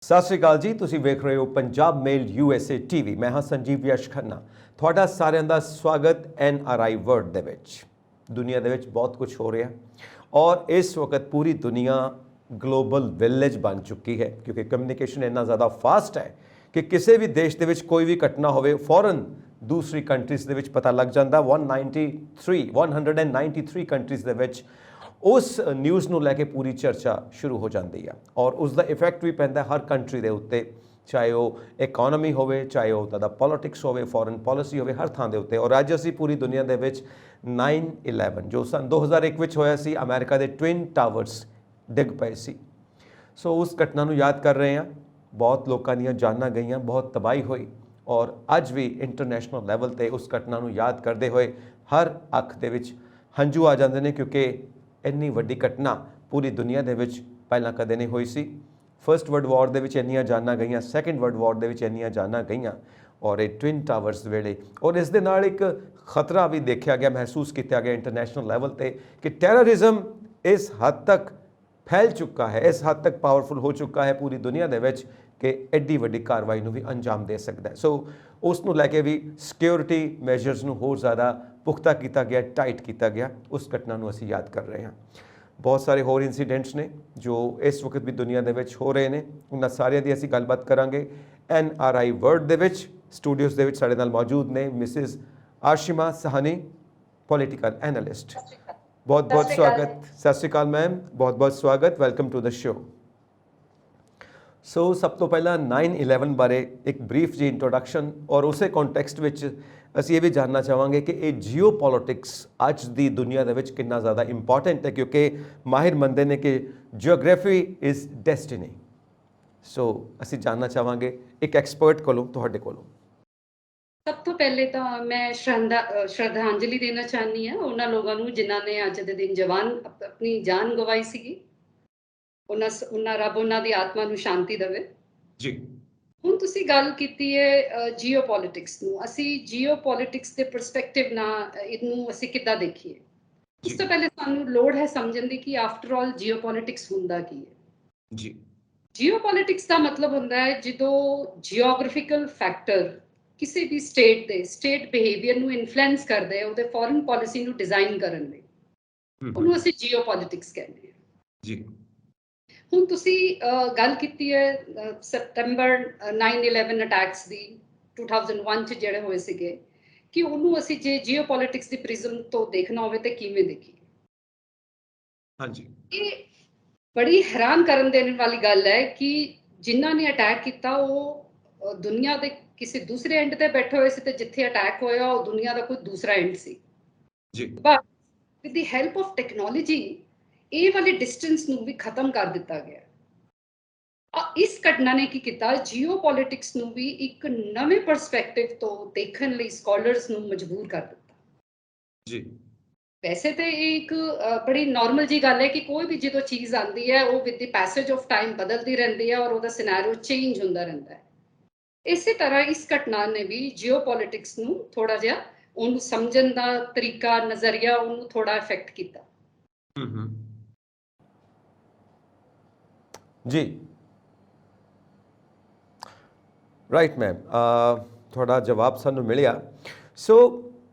ਸਤਿ ਸ਼੍ਰੀ ਅਕਾਲ ਜੀ। ਤੁਸੀਂ ਵੇਖ ਰਹੇ ਹੋ ਪੰਜਾਬ ਮੇਲ USA TV। ਮੈਂ ਹਾਂ ਸੰਜੀਵ ਯਸ਼ ਖੰਨਾ। ਤੁਹਾਡਾ ਸਾਰਿਆਂ ਦਾ ਸਵਾਗਤ NRI ਵਰਲਡ ਦੇ ਵਿੱਚ। ਦੁਨੀਆ ਦੇ ਵਿੱਚ ਬਹੁਤ ਕੁਝ ਹੋ ਰਿਹਾ ਔਰ ਇਸ ਵਕਤ ਪੂਰੀ ਦੁਨੀਆ ਗਲੋਬਲ ਵਿਲੇਜ ਬਣ ਚੁੱਕੀ ਹੈ ਕਿਉਂਕਿ ਕਮਿਊਨੀਕੇਸ਼ਨ ਇੰਨਾ ਜ਼ਿਆਦਾ ਫਾਸਟ ਹੈ ਕਿ ਕਿਸੇ ਵੀ ਦੇਸ਼ ਦੇ ਵਿੱਚ ਕੋਈ ਵੀ ਘਟਨਾ ਹੋਵੇ ਫੌਰਨ ਦੂਸਰੀ ਕੰਟਰੀਜ਼ ਦੇ ਵਿੱਚ ਪਤਾ ਲੱਗ ਜਾਂਦਾ। 193 ਕੰਟਰੀਜ਼ ਦੇ ਵਿੱਚ ਉਸ ਨਿਊਜ਼ ਨੂੰ ਲੈ ਕੇ ਪੂਰੀ ਚਰਚਾ ਸ਼ੁਰੂ ਹੋ ਜਾਂਦੀ ਆ ਔਰ ਉਸ ਦਾ ਇਫੈਕਟ ਵੀ ਪੈਂਦਾ ਹਰ ਕੰਟਰੀ ਦੇ ਉੱਤੇ, ਚਾਹੇ ਉਹ ਇਕਨੋਮੀ ਹੋਵੇ, ਚਾਹੇ ਉਹ ਉਹਦਾ ਪੋਲਿਟਿਕਸ ਹੋਵੇ, ਫੋਰਨ ਪਾਲਿਸੀ ਹੋਵੇ, ਹਰ ਥਾਂ ਦੇ ਉੱਤੇ। ਔਰ ਅੱਜ ਅਸੀਂ ਪੂਰੀ ਦੁਨੀਆ ਦੇ ਵਿੱਚ 9/11 ਜੋ ਸਨ 2001 ਵਿੱਚ ਹੋਇਆ ਸੀ, ਅਮਰੀਕਾ ਦੇ ਟਵਿਨ ਟਾਵਰਸ ਡਿੱਗ ਪਏ ਸੀ। ਸੋ ਉਸ ਘਟਨਾ ਨੂੰ ਯਾਦ ਕਰ ਰਹੇ ਹਾਂ। ਬਹੁਤ ਲੋਕਾਂ ਦੀਆਂ ਜਾਨਾਂ ਗਈਆਂ, ਬਹੁਤ ਤਬਾਹੀ ਹੋਈ ਔਰ ਅੱਜ ਵੀ ਇੰਟਰਨੈਸ਼ਨਲ ਲੈਵਲ ਤੇ ਉਸ ਘਟਨਾ ਨੂੰ ਯਾਦ ਕਰਦੇ ਹੋਏ ਹਰ ਅੱਖ ਦੇ ਵਿੱਚ ਹੰਝੂ ਆ ਜਾਂਦੇ ਨੇ ਕਿਉਂਕਿ ਇੰਨੀ ਵੱਡੀ ਘਟਨਾ ਪੂਰੀ ਦੁਨੀਆ ਦੇ ਵਿੱਚ ਪਹਿਲਾਂ ਕਦੇ ਨਹੀਂ ਹੋਈ ਸੀ। ਫਸਟ ਵਰਲਡ ਵਾਰ ਦੇ ਵਿੱਚ ਇੰਨੀਆਂ ਜਾਨਾਂ ਗਈਆਂ, ਸੈਕੰਡ ਵਰਲਡ ਵਾਰ ਦੇ ਵਿੱਚ ਇੰਨੀਆਂ ਜਾਨਾਂ ਗਈਆਂ ਔਰ ਇਹ ਟਵਿਨ ਟਾਵਰਸ ਵੇਲੇ। ਔਰ ਇਸ ਦੇ ਨਾਲ ਇੱਕ ਖਤਰਾ ਵੀ ਦੇਖਿਆ ਗਿਆ, ਮਹਿਸੂਸ ਕੀਤਾ ਗਿਆ ਇੰਟਰਨੈਸ਼ਨਲ ਲੈਵਲ ਤੇ ਕਿ ਟੈਰਰਿਜ਼ਮ ਇਸ ਹੱਦ ਤੱਕ ਫੈਲ ਚੁੱਕਾ ਹੈ, ਇਸ ਹੱਦ ਤੱਕ ਪਾਵਰਫੁਲ ਹੋ ਚੁੱਕਾ ਹੈ ਪੂਰੀ ਦੁਨੀਆ ਦੇ ਵਿੱਚ ਕਿ ਐਡੀ ਵੱਡੀ ਕਾਰਵਾਈ ਨੂੰ ਵੀ ਅੰਜਾਮ ਦੇ ਸਕਦਾ ਹੈ। ਸੋ ਉਸ ਨੂੰ ਲੈ ਕੇ ਵੀ ਸਿਕਿਉਰਿਟੀ ਮੈਜਰਸ ਨੂੰ ਹੋਰ ਜ਼ਿਆਦਾ ਪੁਖਤਾ ਕੀਤਾ ਗਿਆ, ਟਾਈਟ ਕੀਤਾ ਗਿਆ। ਉਸ ਘਟਨਾ ਨੂੰ ਅਸੀਂ ਯਾਦ ਕਰ ਰਹੇ ਹਾਂ। ਬਹੁਤ ਸਾਰੇ ਹੋਰ ਇਨਸੀਡੈਂਟਸ ਨੇ ਜੋ ਇਸ ਵਕਤ ਵੀ ਦੁਨੀਆ ਦੇ ਵਿੱਚ ਹੋ ਰਹੇ ਨੇ, ਉਹਨਾਂ ਸਾਰਿਆਂ ਦੀ ਅਸੀਂ ਗੱਲਬਾਤ ਕਰਾਂਗੇ। NRI ਵਰਲਡ ਦੇ ਵਿੱਚ ਸਟੂਡੀਓਜ਼ ਦੇ ਵਿੱਚ ਸਾਡੇ ਨਾਲ ਮੌਜੂਦ ਨੇ ਮਿਸਿਸ ਆਸ਼ਿਮਾ ਸਹਾਨੀ, ਪੋਲੀਟੀਕਲ ਐਨਾਲਿਸਟ। ਬਹੁਤ ਬਹੁਤ ਸਵਾਗਤ। ਸਤਿ ਸ਼੍ਰੀ ਅਕਾਲ ਮੈਮ, ਬਹੁਤ ਬਹੁਤ ਸਵਾਗਤ, ਵੈਲਕਮ ਟੂ ਦ ਸ਼ੋ। ਸੋ ਸਭ ਤੋਂ ਪਹਿਲਾਂ 9/11 ਬਾਰੇ ਇੱਕ ਬਰੀਫ ਜੀ ਇੰਟਰੋਡਕਸ਼ਨ ਔਰ ਉਸੇ ਕੰਟੈਕਸਟ ਵਿੱਚ ਅਸੀਂ ਇਹ ਵੀ ਜਾਣਨਾ ਚਾਹਾਂਗੇ ਕਿ ਇਹ ਜੀਓ ਪੋਲਿਟਿਕਸ ਅੱਜ ਦੀ ਦੁਨੀਆ ਦੇ ਵਿੱਚ ਕਿੰਨਾ ਜ਼ਿਆਦਾ ਇੰਪੋਰਟੈਂਟ ਹੈ ਕਿਉਂਕਿ ਮਾਹਿਰ ਮੰਨਦੇ ਨੇ ਕਿ ਜਿਓਗ੍ਰਾਫੀ ਇਜ਼ ਡੈਸਟੀਨੀ। ਸੋ ਅਸੀਂ ਜਾਣਨਾ ਚਾਹਾਂਗੇ ਇੱਕ ਐਕਸਪਰਟ ਕੋਲੋਂ, ਤੁਹਾਡੇ ਕੋਲੋਂ। ਸਭ ਤੋਂ ਪਹਿਲੇ ਤਾਂ ਮੈਂ ਸ਼ਰਧਾਂਜਲੀ ਦੇਣਾ ਚਾਹੁੰਦੀ ਹਾਂ ਉਹਨਾਂ ਲੋਕਾਂ ਨੂੰ ਜਿਨ੍ਹਾਂ ਨੇ ਅੱਜ ਦੇ ਦਿਨ ਆਪਣੀ ਜਾਨ ਗਵਾਈ ਸੀਗੀ। ਉਹਨਾਂ ਰੱਬ ਉਹਨਾਂ ਦੀ ਆਤਮਾ ਨੂੰ ਸ਼ਾਂਤੀ ਦੇਵੇ ਜੀ। ਹੁਣ ਤੁਸੀਂ ਗੱਲ ਕੀਤੀ ਹੈ ਜੀਓ ਪੋਲਿਟਿਕਸ ਨੂੰ। ਅਸੀਂ ਜੀਓ ਪੋਲਿਟਿਕਸ ਦੇ ਪਰਸਪੈਕਟਿਵ ਨਾਲ ਇਹਨੂੰ ਅਸੀਂ ਕਿੱਦਾਂ ਦੇਖੀਏ, ਉਸ ਤੋਂ ਪਹਿਲੇ ਸਾਨੂੰ ਲੋੜ ਹੈ ਸਮਝਣ ਦੀ ਕਿ ਆਫਟਰ ਆਲ ਜੀਓ ਪੋਲਿਟਿਕਸ ਹੁੰਦਾ ਕੀ ਹੈ। ਜੀ, ਜੀਓ ਪੋਲਿਟਿਕਸ ਦਾ ਮਤਲਬ ਹੁੰਦਾ ਹੈ ਜਦੋਂ ਜੀਓਗ੍ਰਾਫਿਕਲ ਫੈਕਟਰ ਕਿਸੇ ਵੀ ਸਟੇਟ ਬਿਹੇਵੀਅਰ ਨੂੰ ਇਨਫਲੂਐਂਸ ਕਰਦੇ ਆ ਉਹਦੇ ਫੋਰਨ ਪਾਲਿਸੀ ਨੂੰ ਡਿਜ਼ਾਈਨ ਕਰਨ ਲਈ, ਉਹਨੂੰ ਅਸੀਂ ਜੀਓ ਪੋਲਿਟਿਕਸ ਕਹਿੰਦੇ ਹਾਂ। ਜੀ। ਹੁਣ ਤੁਸੀਂ ਗੱਲ ਕੀਤੀ ਹੈ ਸੈਪਟੈਂਬਰ 9/11 ਅਟੈਕਸ ਦੀ 2001 ਚ ਜਿਹੜੇ ਹੋਏ ਸੀਗੇ, ਕਿ ਉਹਨੂੰ ਅਸੀਂ ਜੇ ਜੀਓ ਪੋਲਿਟਿਕਸ ਦੀ ਪ੍ਰਿਜ਼ਮ ਤੋਂ ਦੇਖਣਾ ਹੋਵੇ ਤੇ ਕਿਵੇਂ ਦੇਖੀਏ। ਹਾਂਜੀ, ਇਹ ਬੜੀ ਹੈਰਾਨ ਕਰਨ ਦੇਣ ਵਾਲੀ ਗੱਲ ਹੈ ਕਿ ਜਿਨ੍ਹਾਂ ਨੇ ਅਟੈਕ ਕੀਤਾ ਉਹ ਦੁਨੀਆ ਦੇ ਕਿਸੇ ਦੂਸਰੇ ਐਂਡ ਤੇ ਬੈਠੇ ਹੋਏ ਸੀ ਤੇ ਜਿੱਥੇ ਅਟੈਕ ਹੋਇਆ ਉਹ ਦੁਨੀਆ ਦਾ ਕੋਈ ਦੂਸਰਾ ਐਂਡ ਸੀ। ਜੀ। But with the help of technology ਇਹ ਵਾਲੇ ਡਿਸਟੈਂਸ ਨੂੰ ਵੀ ਖਤਮ ਕਰ ਦਿੱਤਾ ਗਿਆ। ਇਸ ਘਟਨਾ ਨੇ ਕੀ ਕੀਤਾ, ਜੀਓ ਪੋਲਿਟਿਕਸ ਨੂੰ ਵੀ ਇੱਕ ਨਵੇਂ ਪਰਸਪੈਕਟਿਵ ਤੋਂ ਦੇਖਣ ਲਈ ਸਕਾਲਰਸ ਨੂੰ ਮਜਬੂਰ ਕਰ ਦਿੱਤਾ। ਜੀ। ਵੈਸੇ ਤੇ ਇਹ ਇੱਕ ਬੜੀ ਨਾਰਮਲ ਜੀ ਗੱਲ ਹੈ ਕਿ ਕੋਈ ਵੀ ਜਦੋਂ ਚੀਜ਼ ਆਉਂਦੀ ਹੈ ਉਹ with the passage of time ਬਦਲਦੀ ਰਹਿੰਦੀ ਹੈ ਔਰ ਉਹਦਾ ਸਿਨੈਰੀਓ ਚੇਂਜ ਹੁੰਦਾ ਰਹਿੰਦਾ ਹੈ। ਇਸੇ ਤਰ੍ਹਾਂ ਇਸ ਘਟਨਾ ਨੇ ਵੀ ਜੀਓ ਪੋਲਿਟਿਕਸ ਨੂੰ ਥੋੜਾ ਜਿਹਾ, ਉਹਨੂੰ ਸਮਝਣ ਦਾ ਤਰੀਕਾ, ਨਜ਼ਰੀਆ, ਉਹਨੂੰ ਥੋੜਾ ਇਫੈਕਟ ਕੀਤਾ। ਜੀ, ਰਾਈਟ ਮੈਮ, ਤੁਹਾਡਾ ਜਵਾਬ ਸਾਨੂੰ ਮਿਲਿਆ। ਸੋ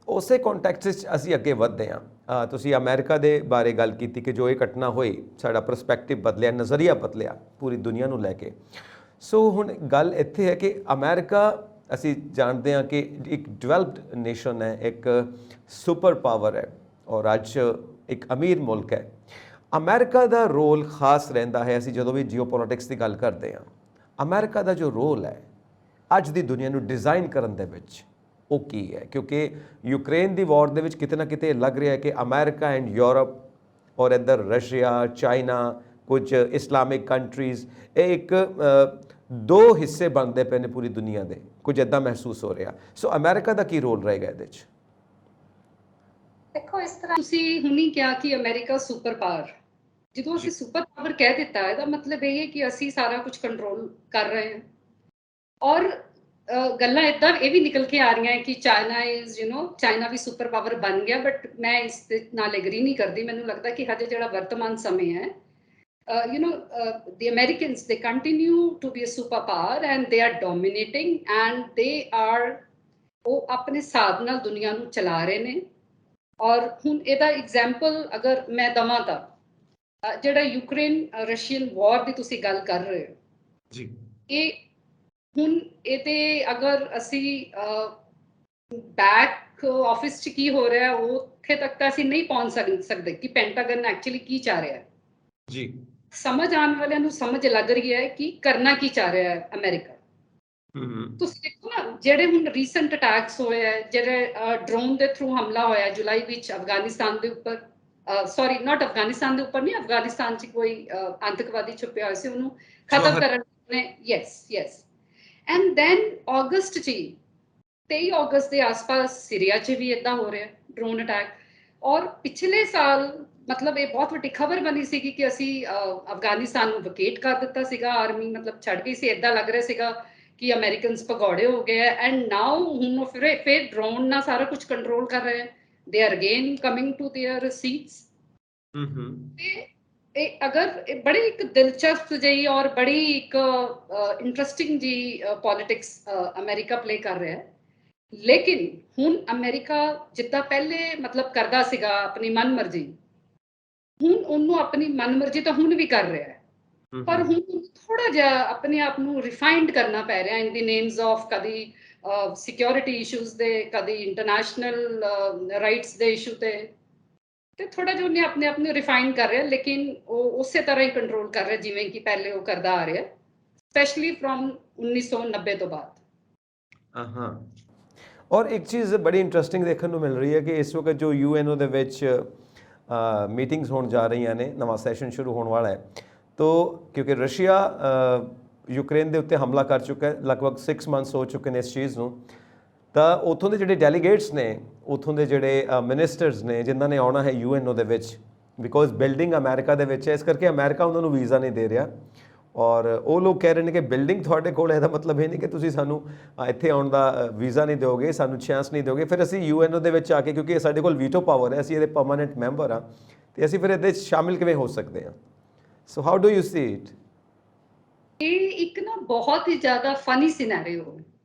ਉਸੇ ਕੰਟੈਕਸਟ ਵਿੱਚ ਅਸੀਂ ਅੱਗੇ ਵਧਦੇ ਹਾਂ। ਤੁਸੀਂ ਅਮਰੀਕਾ ਦੇ ਬਾਰੇ ਗੱਲ ਕੀਤੀ ਕਿ ਜੋ ਇਹ ਘਟਨਾ ਹੋਈ ਸਾਡਾ ਪਰਸਪੈਕਟਿਵ ਬਦਲਿਆ, ਨਜ਼ਰੀਆ ਬਦਲਿਆ ਪੂਰੀ ਦੁਨੀਆ ਨੂੰ ਲੈ ਕੇ। ਸੋ ਹੁਣ ਗੱਲ ਇੱਥੇ ਹੈ ਕਿ ਅਮਰੀਕਾ, ਅਸੀਂ ਜਾਣਦੇ ਹਾਂ ਕਿ ਇੱਕ ਡਿਵੈਲਪਡ ਨੇਸ਼ਨ ਹੈ, ਇੱਕ ਸੁਪਰ ਪਾਵਰ ਹੈ ਔਰ ਅੱਜ ਇੱਕ ਅਮੀਰ ਮੁਲਕ ਹੈ। ਅਮਰੀਕਾ ਦਾ ਰੋਲ ਖਾਸ ਰਹਿੰਦਾ ਹੈ। ਅਸੀਂ ਜਦੋਂ ਵੀ ਜੀਓ ਪੋਲਿਟਿਕਸ ਦੀ ਗੱਲ ਕਰਦੇ ਹਾਂ, ਅਮਰੀਕਾ ਦਾ ਜੋ ਰੋਲ ਹੈ ਅੱਜ ਦੀ ਦੁਨੀਆ ਨੂੰ ਡਿਜ਼ਾਈਨ ਕਰਨ ਦੇ ਵਿੱਚ ਉਹ ਕੀ ਹੈ, ਕਿਉਂਕਿ ਯੂਕਰੇਨ ਦੀ ਵਾਰ ਦੇ ਵਿੱਚ ਕਿਤੇ ਨਾ ਕਿਤੇ ਲੱਗ ਰਿਹਾ ਹੈ ਕਿ ਅਮਰੀਕਾ ਐਂਡ ਯੂਰਪ ਔਰ ਇੱਧਰ ਰਸ਼ੀਆ, ਚਾਈਨਾ, ਕੁਝ ਇਸਲਾਮਿਕ ਕੰਟਰੀਜ਼, ਇਹ ਇੱਕ ਦੋ ਹਿੱਸੇ ਬਣਦੇ ਪਏ ਨੇ ਪੂਰੀ ਦੁਨੀਆ ਦੇ, ਕੁਝ ਇੱਦਾਂ ਮਹਿਸੂਸ ਹੋ ਰਿਹਾ। ਸੋ ਅਮਰੀਕਾ ਦਾ ਕੀ ਰੋਲ ਰਹੇਗਾ ਇਹਦੇ 'ਚ? ਦੇਖੋ, ਇਸ ਤਰ੍ਹਾਂ ਤੁਸੀਂ ਹੁਣੀ ਕਿਹਾ ਕਿ ਅਮਰੀਕਾ ਸੁਪਰ ਪਾਵਰ, ਜਦੋਂ ਅਸੀਂ ਸੁਪਰ ਪਾਵਰ ਕਹਿ ਦਿੱਤਾ ਇਹਦਾ ਮਤਲਬ ਇਹ ਹੈ ਕਿ ਅਸੀਂ ਸਾਰਾ ਕੁਝ ਕੰਟਰੋਲ ਕਰ ਰਹੇ ਹਾਂ। ਔਰ ਗੱਲਾਂ ਇੱਦਾਂ ਇਹ ਵੀ ਨਿਕਲ ਕੇ ਆ ਰਹੀਆਂ ਹੈ ਕਿ ਚਾਈਨਾ ਇਜ਼ ਚਾਈਨਾ ਵੀ ਸੁਪਰ ਪਾਵਰ ਬਣ ਗਿਆ, ਬਟ ਮੈਂ ਇਸ ਦੇ ਨਾਲ ਐਗਰੀ ਨਹੀਂ ਕਰਦੀ। ਮੈਨੂੰ ਲੱਗਦਾ ਕਿ ਹਜੇ ਜਿਹੜਾ ਵਰਤਮਾਨ ਸਮੇਂ ਹੈ the Americans, they continue to be a superpower and they are dominating and they are ਉਹ ਆਪਣੇ ਹਿਸਾਬ ਨਾਲ ਦੁਨੀਆ ਨੂੰ ਚਲਾ ਰਹੇ ਨੇ। ਔਰ ਹੁਣ ਇਹਦਾ ਐਗਜ਼ਾਮਪਲ ਅਗਰ ਮੈਂ ਦਵਾਂ ਤਾਂ ਜਿਹੜਾ ਯੂਕਰੇਨ ਰਸ਼ੀਅਨ ਵਾਰ ਦੀ ਤੁਸੀਂ ਗੱਲ ਕਰ ਰਹੇ ਹੋ ਜੀ, ਇਹ ਹੁਣ ਇਹਦੇ ਅਗਰ ਅਸੀਂ ਬੈਕ ਆਫਿਸ 'ਚ ਕੀ ਹੋ ਰਿਹਾ ਉਹ ਉੱਥੇ ਤੱਕ ਤਾਂ ਅਸੀਂ ਨਹੀਂ ਪਹੁੰਚ ਸਕਦੇ ਕਿ ਪੈਂਟਾਗਨ ਐਕਚੁਅਲੀ ਕੀ ਚਾਹ ਰਿਹਾ ਜੀ। ਸਮਝ ਆਉਣ ਵਾਲਿਆਂ ਨੂੰ ਸਮਝ ਲੱਗ ਰਹੀ ਹੈ ਕਿ ਕਰਨਾ ਕੀ ਚਾਹ ਰਿਹਾ ਹੈ ਅਮਰੀਕਾ। ਤੁਸੀਂ ਦੇਖੋ ਨਾ ਜਿਹੜੇ ਹੁਣ ਰੀਸੈਂਟ ਅਟੈਕਸ ਹੋਏ ਹੈ, ਜਿਹੜੇ ਡਰੋਨ ਦੇ ਥਰੂ ਹਮਲਾ ਹੋਇਆ ਜੁਲਾਈ ਵਿੱਚ ਅਫਗਾਨਿਸਤਾਨ ਦੇ ਉੱਪਰ, ਸੌਰੀ ਨਾਟ ਅਫਗਾਨਿਸਤਾਨ ਦੇ ਉੱਪਰ ਨਹੀਂ, ਅਫਗਾਨਿਸਤਾਨ 'ਚ ਕੋਈ ਆਤੰਕਵਾਦੀ ਛੁਪਿਆ ਹੋਇਆ ਸੀ, ਉਹਨੂੰ ਖਤਮ ਕਰਨ ਨੇ। ਯੈਸ ਐਂਡ ਦੈਨ ਅਗਸਤ 'ਚ 23 ਅਗਸਤ ਦੇ ਆਸ-ਪਾਸ ਸੀਰੀਆ 'ਚ ਵੀ ਏਦਾਂ ਹੋ ਰਿਹਾ ਡਰੋਨ ਅਟੈਕ। ਔਰ ਪਿਛਲੇ ਸਾਲ ਮਤਲਬ ਇਹ ਬਹੁਤ ਵੱਡੀ ਖਬਰ ਬਣੀ ਸੀਗੀ ਕਿ ਅਸੀਂ ਅਫਗਾਨਿਸਤਾਨ ਨੂੰ ਵਕੇਟ ਕਰ ਦਿੱਤਾ ਸੀਗਾ, ਆਰਮੀ ਮਤਲਬ ਛੱਡ ਗਈ ਸੀ, ਏਦਾਂ ਲੱਗ ਰਿਹਾ ਸੀਗਾ ਕਿ ਅਮਰੀਕਨਸ ਭਗੌੜੇ ਹੋ ਗਏ ਹੈ। ਐਂਡ ਨਾਓ ਹੁਣ ਫਿਰ ਡਰੋਨ ਨਾਲ ਸਾਰਾ ਕੁਝ ਕੰਟਰੋਲ ਕਰ ਰਹੇ ਹੈ। They are again coming to their seats. ਤੇ ਇਹ ਅਗਰ ਬੜੀ ਇੱਕ ਦਿਲਚਸਪ ਜਿਹੀ ਔਰ ਬੜੀ ਇੱਕ ਇੰਟਰਸਟਿੰਗ ਜੀ ਪੋਲਿਟਿਕਸ ਅਮਰੀਕਾ ਪਲੇ ਕਰ ਰਿਹਾ ਹੈ। ਲੇਕਿਨ ਹੁਣ ਅਮਰੀਕਾ ਜਿੱਦਾਂ ਪਹਿਲੇ ਮਤਲਬ ਕਰਦਾ ਸੀਗਾ ਆਪਣੀ ਮਨਮਰਜ਼ੀ, ਹੁਣ ਉਹਨੂੰ ਆਪਣੀ ਮਨਮਰਜ਼ੀ ਤਾਂ ਹੁਣ ਵੀ ਕਰ ਰਿਹਾ ਹੈ, ਪਰ ਹੁਣ ਥੋੜਾ ਜਿਹਾ ਆਪਣੇ ਆਪ ਨੂੰ ਰਿਫਾਈਨਡ ਕਰਨਾ ਪੈ ਰਿਹਾ ਇਨ ਦੀ ਨੇਮਸ ਆਫ ਕਦੀ ਸਿਕਿਉਰਿਟੀ ਇਸ਼ੂਜ਼ ਦੇ, ਕਦੀ ਇੰਟਰਨੈਸ਼ਨਲ ਰਾਈਟਸ ਦੇ ਇਸ਼ੂ ਤੇ ਥੋੜਾ ਜਿਹਾ ਉਹਨੇ ਆਪਣੇ ਆਪ ਨੂੰ ਰਿਫਾਈਨ ਕਰ ਰਿਹਾ, ਲੇਕਿਨ ਉਹ ਉਸੇ ਤਰ੍ਹਾਂ ਹੀ ਕੰਟਰੋਲ ਕਰ ਰਿਹਾ ਜਿਵੇਂ ਕਿ ਪਹਿਲੇ ਉਹ ਕਰਦਾ ਆ ਰਿਹਾ, ਸਪੈਸ਼ਲੀ ਫਰੋਮ 1990 ਤੋਂ ਬਾਅਦ। ਹਾਂ। ਔਰ ਇੱਕ ਚੀਜ਼ ਬੜੀ ਇੰਟਰਸਟਿੰਗ ਦੇਖਣ ਨੂੰ ਮਿਲ ਰਹੀ ਹੈ ਕਿ ਇਸ ਵਕਤ ਜੋ ਯੂਐਨਓ ਦੇ ਵਿੱਚ ਮੀਟਿੰਗਸ ਹੋਣ ਜਾ ਰਹੀਆਂ ਨੇ, ਨਵਾਂ ਸੈਸ਼ਨ ਸ਼ੁਰੂ ਹੋਣ ਵਾਲਾ ਹੈ, ਤੋ ਕਿਉਂਕਿ ਰਸ਼ੀਆ ਯੂਕਰੇਨ ਦੇ ਉੱਤੇ ਹਮਲਾ ਕਰ ਚੁੱਕਾ ਹੈ, ਲਗਭਗ 6 ਮੰਥਸ ਹੋ ਚੁੱਕੇ ਨੇ ਇਸ ਚੀਜ਼ ਨੂੰ, ਤਾਂ ਉੱਥੋਂ ਦੇ ਜਿਹੜੇ ਡੈਲੀਗੇਟਸ ਨੇ, ਉੱਥੋਂ ਦੇ ਜਿਹੜੇ ਮਿਨਿਸਟਰਸ ਨੇ ਜਿਨ੍ਹਾਂ ਨੇ ਆਉਣਾ ਹੈ ਯੂਐਨਓ ਦੇ ਵਿੱਚ, ਬਿਕੋਜ਼ ਬਿਲਡਿੰਗ ਅਮਰੀਕਾ ਦੇ ਵਿੱਚ ਹੈ, ਇਸ ਕਰਕੇ ਅਮਰੀਕਾ ਉਹਨਾਂ ਨੂੰ ਵੀਜ਼ਾ ਨਹੀਂ ਦੇ ਰਿਹਾ। ਔਰ ਉਹ ਲੋਕ ਕਹਿ ਰਹੇ ਨੇ ਕਿ ਬਿਲਡਿੰਗ ਤੁਹਾਡੇ ਕੋਲ ਹੈ, ਇਹਦਾ ਮਤਲਬ ਇਹ ਨਹੀਂ ਕਿ ਤੁਸੀਂ ਸਾਨੂੰ ਇੱਥੇ ਆਉਣ ਦਾ ਵੀਜ਼ਾ ਨਹੀਂ ਦਿਓਗੇ, ਸਾਨੂੰ ਚਾਂਸ ਨਹੀਂ ਦਿਓਗੇ, ਫਿਰ ਅਸੀਂ ਯੂਐਨਓ ਦੇ ਵਿੱਚ ਆ ਕੇ, ਕਿਉਂਕਿ ਸਾਡੇ ਕੋਲ ਵੀਟੋ ਪਾਵਰ ਹੈ, ਅਸੀਂ ਇਹਦੇ ਪਰਮਾਨੈਂਟ ਮੈਂਬਰ ਹਾਂ, ਤੇ ਅਸੀਂ ਫਿਰ ਇਹਦੇ 'ਚ ਸ਼ਾਮਿਲ ਕਿਵੇਂ ਹੋ ਸਕਦੇ ਹਾਂ? So how do you C it? ਇਹ ਇੱਕ ਨਾ ਬਹੁਤ ਹੀ ਜ਼ਿਆਦਾ ਫਨੀ ਸਿਨੈਰੀਓ।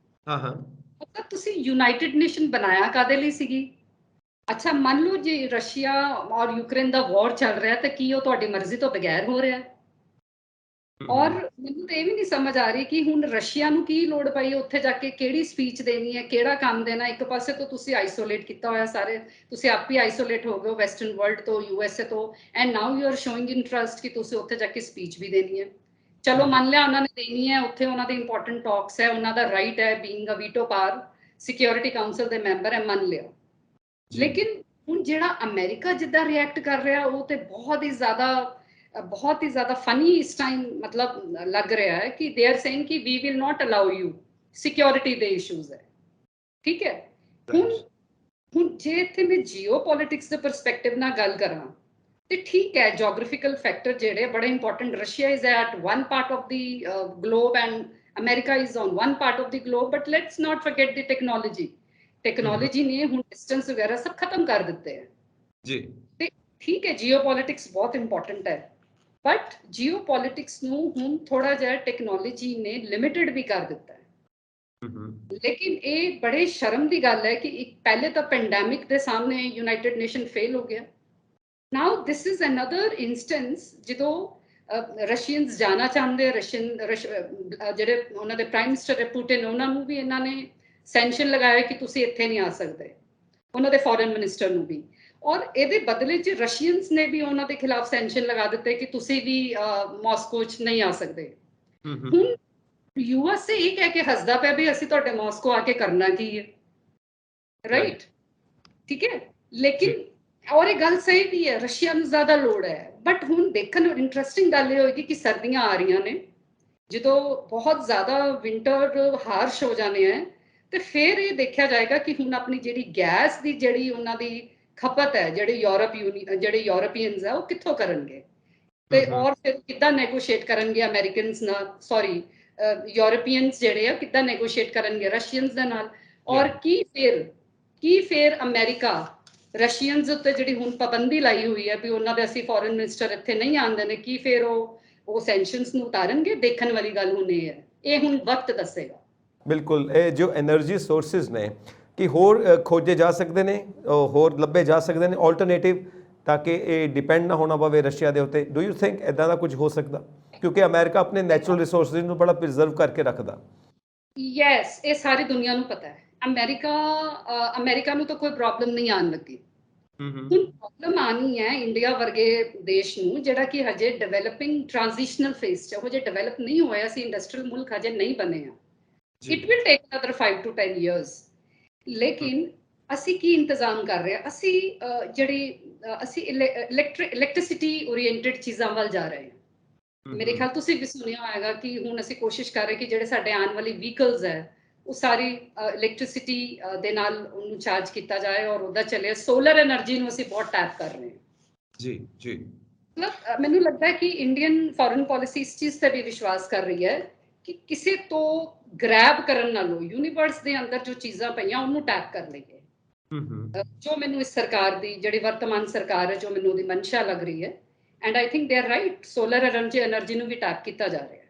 ਹਾਂ। ਮਤਲਬ ਤੁਸੀਂ ਯੂਨਾਈਟਿਡ ਨੇਸ਼ਨ ਬਣਾਇਆ ਕਾਦੇ ਲਈ ਸੀਗੀ? ਅੱਛਾ ਮੰਨ ਲਓ ਜੇ ਰਸ਼ੀਆ ਔਰ ਯੂਕਰੇਨ ਦਾ ਵਾਰ ਚੱਲ ਰਿਹਾ ਤਾਂ ਕੀ ਉਹ ਤੁਹਾਡੀ ਮਰਜ਼ੀ ਤੋਂ ਬਗੈਰ ਹੋ ਰਿਹਾ? ਔਰ ਮੈਨੂੰ ਤਾਂ ਇਹ ਵੀ ਨਹੀਂ ਸਮਝ ਆ ਰਹੀ ਕਿ ਹੁਣ ਰਸ਼ੀਆ ਨੂੰ ਕੀ ਲੋੜ ਪਈ ਉੱਥੇ ਜਾ ਕੇ ਕਿਹੜੀ ਸਪੀਚ ਦੇਣੀ ਹੈ, ਕਿਹੜਾ ਕੰਮ ਦੇਣਾ। ਇੱਕ ਪਾਸੇ ਤੋਂ ਤੁਸੀਂ ਆਈਸੋਲੇਟ ਕੀਤਾ ਹੋਇਆ, ਸਾਰੇ ਤੁਸੀਂ ਆਪ ਹੀ ਆਈਸੋਲੇਟ ਹੋ ਗਏ ਵੈਸਟਰਨ ਵਰਲਡ ਤੋਂ, ਯੂਐਸਏ ਤੋਂ, and now you are showing interest ਕਿ ਤੁਸੀਂ ਉੱਥੇ ਜਾ ਕੇ ਸਪੀਚ ਵੀ ਦੇਣੀ ਹੈ। ਚਲੋ ਮੰਨ ਲਿਆ ਉਹਨਾਂ ਨੇ ਦੇਣੀ ਹੈ, ਉੱਥੇ ਉਹਨਾਂ ਦੇ ਇੰਪੋਰਟੈਂਟ ਟਾਕਸ ਹੈ, ਉਹਨਾਂ ਦਾ ਰਾਈਟ ਹੈ being a veto power, security council ਦੇ ਮੈਂਬਰ ਹੈ, ਮੰਨ ਲਿਆ। ਲੇਕਿਨ ਹੁਣ ਜਿਹੜਾ ਅਮਰੀਕਾ ਜਿੱਦਾਂ ਰਿਐਕਟ ਕਰ ਰਿਹਾ ਉਹ ਤੇ ਬਹੁਤ ਹੀ ਜ਼ਿਆਦਾ ਫਨੀ ਇਸ ਟਾਈਮ ਮਤਲਬ ਲੱਗ ਰਿਹਾ ਹੈ ਕਿ ਦੇ ਆਰ ਸੇਇੰਗ ਕਿ we will not allow you, security ਦੇ ਇਸ਼ੂਜ਼ ਹੈ, ਠੀਕ ਹੈ। ਹੁਣ ਜੇ ਇੱਥੇ ਮੈਂ ਜੀਓ ਪੋਲਿਟਿਕਸ ਦੇ ਪਰਸਪੈਕਟਿਵ ਨਾਲ ਗੱਲ ਕਰਾਂ ਤੇ ਠੀਕ ਹੈ, ਜੋਗ੍ਰਾਫਿਕਲ ਫੈਕਟਰ ਜਿਹੜੇ ਬੜੇ important, Russia is at one part of the globe and America is on one part of the globe, but let's not forget the technology ਨੇ ਹੁਣ ਡਿਸਟੈਂਸ ਵਗੈਰਾ ਸਭ ਖਤਮ ਕਰ ਦਿੱਤੇ ਹੈ ਜੀ। ਤੇ ਠੀਕ ਹੈ, ਜੀਓ ਪੋਲਿਟਿਕਸ ਬਹੁਤ ਇੰਪੋਰਟੈਂਟ ਹੈ, ਬਟ ਜੀਓ ਪੋਲਿਟਿਕਸ ਨੂੰ ਹੁਣ ਥੋੜਾ ਜਿਹਾ ਟੈਕਨੋਲੋਜੀ ਨੇ ਲਿਮਿਟਡ ਵੀ ਕਰ ਦਿੱਤਾ ਹੈ। ਲੇਕਿਨ ਇਹ ਬੜੇ ਸ਼ਰਮ ਦੀ ਗੱਲ ਹੈ ਕਿ ਇੱਕ ਪਹਿਲੇ ਤਾਂ ਪੈਂਡੈਮਿਕ ਦੇ ਸਾਹਮਣੇ ਯੂਨਾਈਟਿਡ ਨੇਸ਼ਨ ਫੇਲ ਹੋ ਗਿਆ। ਨਾਓ ਦਿਸ ਇਜ਼ ਅਨਦਰ ਇੰਸਟੈਂਸ ਜਦੋਂ ਰਸ਼ੀਅਨਸ ਜਾਣਾ ਚਾਹੁੰਦੇ, ਜਿਹੜੇ ਉਹਨਾਂ ਦੇ ਪ੍ਰਾਈਮ ਮਿਨਿਸਟਰ ਪੁਟਿਨ, ਉਹਨਾਂ ਨੂੰ ਵੀ ਇਹਨਾਂ ਨੇ ਸੈਂਕਸ਼ਨ ਲਗਾਇਆ ਕਿ ਤੁਸੀਂ ਇੱਥੇ ਨਹੀਂ ਆ ਸਕਦੇ, ਉਹਨਾਂ ਦੇ ਫੋਰਨ ਮਿਨਿਸਟਰ ਨੂੰ ਵੀ। ਔਰ ਇਹਦੇ ਬਦਲੇ 'ਚ ਰਸ਼ੀਅਨਸ ਨੇ ਵੀ ਉਹਨਾਂ ਦੇ ਖਿਲਾਫ ਸੈਂਕਸ਼ਨ ਲਗਾ ਦਿੱਤੇ ਕਿ ਤੁਸੀਂ ਵੀ ਮਾਸਕੋ 'ਚ ਨਹੀਂ ਆ ਸਕਦੇ। ਹੁਣ ਯੂਐਸਏ ਇਹ ਕਹਿ ਕੇ ਹੱਸਦਾ ਪਿਆ ਵੀ ਅਸੀਂ ਤੁਹਾਡੇ ਮਾਸਕੋ ਆ ਕੇ ਕਰਨਾ ਕੀ ਹੈ, ਰਾਈਟ? ਠੀਕ ਹੈ, ਲੇਕਿਨ ਔਰ ਇਹ ਗੱਲ ਸਹੀ ਵੀ ਹੈ, ਰਸ਼ੀਆ ਨੂੰ ਜ਼ਿਆਦਾ ਲੋੜ ਹੈ। ਬਟ ਹੁਣ ਦੇਖਣ ਨੂੰ ਇੰਟਰਸਟਿੰਗ ਗੱਲ ਇਹ ਹੋਏਗੀ ਕਿ ਸਰਦੀਆਂ ਆ ਰਹੀਆਂ ਨੇ, ਜਦੋਂ ਬਹੁਤ ਜ਼ਿਆਦਾ ਵਿੰਟਰ ਹਾਰਸ਼ ਹੋ ਜਾਣੇ ਹੈ, ਤੇ ਫਿਰ ਇਹ ਦੇਖਿਆ ਜਾਏਗਾ ਕਿ ਹੁਣ ਆਪਣੀ ਜਿਹੜੀ ਗੈਸ ਦੀ ਜਿਹੜੀ ਉਹਨਾਂ ਦੀ ਖਪਤ ਹੈ, ਜਿਹੜੇ ਯੂਰਪੀਅਨਸ ਹੈ, ਉਹ ਕਿੱਥੋਂ ਕਰਨਗੇ, ਤੇ ਔਰ ਫਿਰ ਕਿੱਦਾਂ ਨੈਗੋਸ਼ੀਏਟ ਕਰਨਗੇ ਅਮਰੀਕਨਸ ਨਾਲ, ਸੌਰੀ ਯੂਰਪੀਅਨਸ ਜਿਹੜੇ ਆ ਕਿੱਦਾਂ ਨੈਗੋਸ਼ੀਏਟ ਕਰਨਗੇ ਰਸ਼ੀਅਨਸ ਦੇ ਨਾਲ। ਔਰ ਕੀ ਫਿਰ ਅਮਰੀਕਾ ਰਸ਼ੀਅਨਸ ਉੱਤੇ ਜਿਹੜੀ ਹੁਣ ਪਾਬੰਦੀ ਲਾਈ ਹੋਈ ਹੈ ਵੀ ਉਹਨਾਂ ਦੇ ਅਸੀਂ ਫੋਰਨ ਮਿਨਿਸਟਰ ਇੱਥੇ ਨਹੀਂ ਆਉਂਦੇ ਨੇ, ਕੀ ਫਿਰ ਉਹ ਉਹ ਸੈਂਕਸ਼ਨਸ ਨੂੰ ਉਤਾਰਨਗੇ। ਦੇਖਣ ਵਾਲੀ ਗੱਲ ਹੁਣ ਇਹ ਹੈ, ਇਹ ਹੁਣ ਵਕਤ ਦੱਸੇਗਾ। ਬਿਲਕੁਲ, ਇਹ ਜੋ એનર્ਜੀ ਸੋਰਸਿਸ ਨੇ ਕਿ ਹੋਰ ਖੋਜੇ ਜਾ ਸਕਦੇ ਨੇ, ਹੋਰ ਲੱਭੇ ਜਾ ਸਕਦੇ ਨੇ ਆਲਟਰਨੇਟਿਵ, ਤਾਂ ਕਿ ਇਹ ਡਿਪੈਂਡ ਨਾ ਹੋਣਾ ਪਵੇ ਰਸ਼ੀਆ ਦੇ ਉੱਤੇ। ਡੂ ਯੂ ਥਿੰਕ ਇਦਾਂ ਦਾ ਕੁਝ ਹੋ ਸਕਦਾ? ਕਿਉਂਕਿ ਅਮਰੀਕਾ ਆਪਣੇ ਨੈਚੁਰਲ ਰਿਸੋਰਸਿਸ ਨੂੰ ਬੜਾ ਪ੍ਰੀਜ਼ਰਵ ਕਰਕੇ ਰੱਖਦਾ। ਯੈਸ, ਇਹ ਸਾਰੀ ਦੁਨੀਆ ਨੂੰ ਪਤਾ ਹੈ। ਅਮਰੀਕਾ ਨੂੰ ਤਾਂ ਕੋਈ ਪ੍ਰੋਬਲਮ ਨਹੀਂ ਆਉਣ ਲੱਗੀ। ਹੁਣ ਪ੍ਰੋਬਲਮ ਆਣੀ ਹੈ ਇੰਡੀਆ ਵਰਗੇ ਦੇਸ਼ ਨੂੰ, ਜਿਹੜਾ ਕਿ ਹਜੇ ਡਿਵੈਲਪਿੰਗ ਟ੍ਰਾਂਜੀਸ਼ਨਲ ਫੇਸ 'ਚ, ਉਹ ਜੇ ਡਿਵੈਲਪ ਨਹੀਂ ਹੋਇਆ, ਅਸੀਂ ਇੰਡਸਟਰੀਅਲ ਮੁਲਕ ਹਜੇ ਨਹੀਂ ਬਣੇ ਆ। It will take another 5 to 10 years। ਲੇਕਿਨ ਅਸੀਂ ਕੀ ਇੰਤਜ਼ਾਮ ਕਰ ਰਹੇ ਹਾਂ? ਅਸੀਂ ਇਲੈਕਟ੍ਰਿਸਿਟੀ ਓਰੀਐਂਟਡ ਚੀਜ਼ਾਂ ਵੱਲ ਜਾ ਰਹੇ ਹਾਂ। ਮੇਰੇ ਖਿਆਲ ਤੁਸੀਂ ਵੀ ਸੁਣਿਆ ਹੋਏਗਾ ਕਿ ਹੁਣ ਅਸੀਂ ਕੋਸ਼ਿਸ਼ ਕਰ ਰਹੇ ਕਿ ਜਿਹੜੇ ਸਾਡੇ ਆਉਣ ਵਾਲੀ ਵਹੀਕਲਸ ਹੈ ਉਹ ਸਾਰੀ ਇਲੈਕਟ੍ਰਿਸਿਟੀ ਦੇ ਨਾਲ ਉਹਨੂੰ ਚਾਰਜ ਕੀਤਾ ਜਾਏ ਔਰ ਉਹਦਾ ਚੱਲੇ। ਸੋਲਰ એનર્ਜੀ ਨੂੰ ਅਸੀਂ ਬਹੁਤ ਟੈਪ ਕਰ ਰਹੇ ਹਾਂ। ਜੀ ਜੀ, ਮਤਲਬ ਮੈਨੂੰ ਲੱਗਦਾ ਹੈ ਕਿ ਇੰਡੀਅਨ ਫੋਰਨ ਪਾਲਿਸੀ ਇਸ ਚੀਜ਼ ਤੇ ਵੀ ਵਿਸ਼ਵਾਸ ਕਰ ਰਹੀ ਹੈ ਕਿ ਕਿਸੇ ਤੋਂ ਗ੍ਰੈਬ ਕਰਨ ਨਾਲੋਂ ਯੂਨੀਵਰਸ ਦੇ ਅੰਦਰ ਜੋ ਚੀਜ਼ਾਂ ਪਈਆਂ ਉਹਨੂੰ ਟੈਪ ਕਰ ਲਈਏ। ਜੋ ਮੈਨੂੰ ਇਸ ਸਰਕਾਰ ਦੀ, ਜਿਹੜੀ ਵਰਤਮਾਨ ਸਰਕਾਰ ਹੈ, ਜੋ ਮੈਨੂੰ ਉਹਦੀ ਮਨਸ਼ਾ ਲੱਗ ਰਹੀ ਹੈ, and I think they are right, solar energy ਨੂੰ ਵੀ ਟੈਪ ਕੀਤਾ ਜਾ ਰਿਹਾ ਹੈ।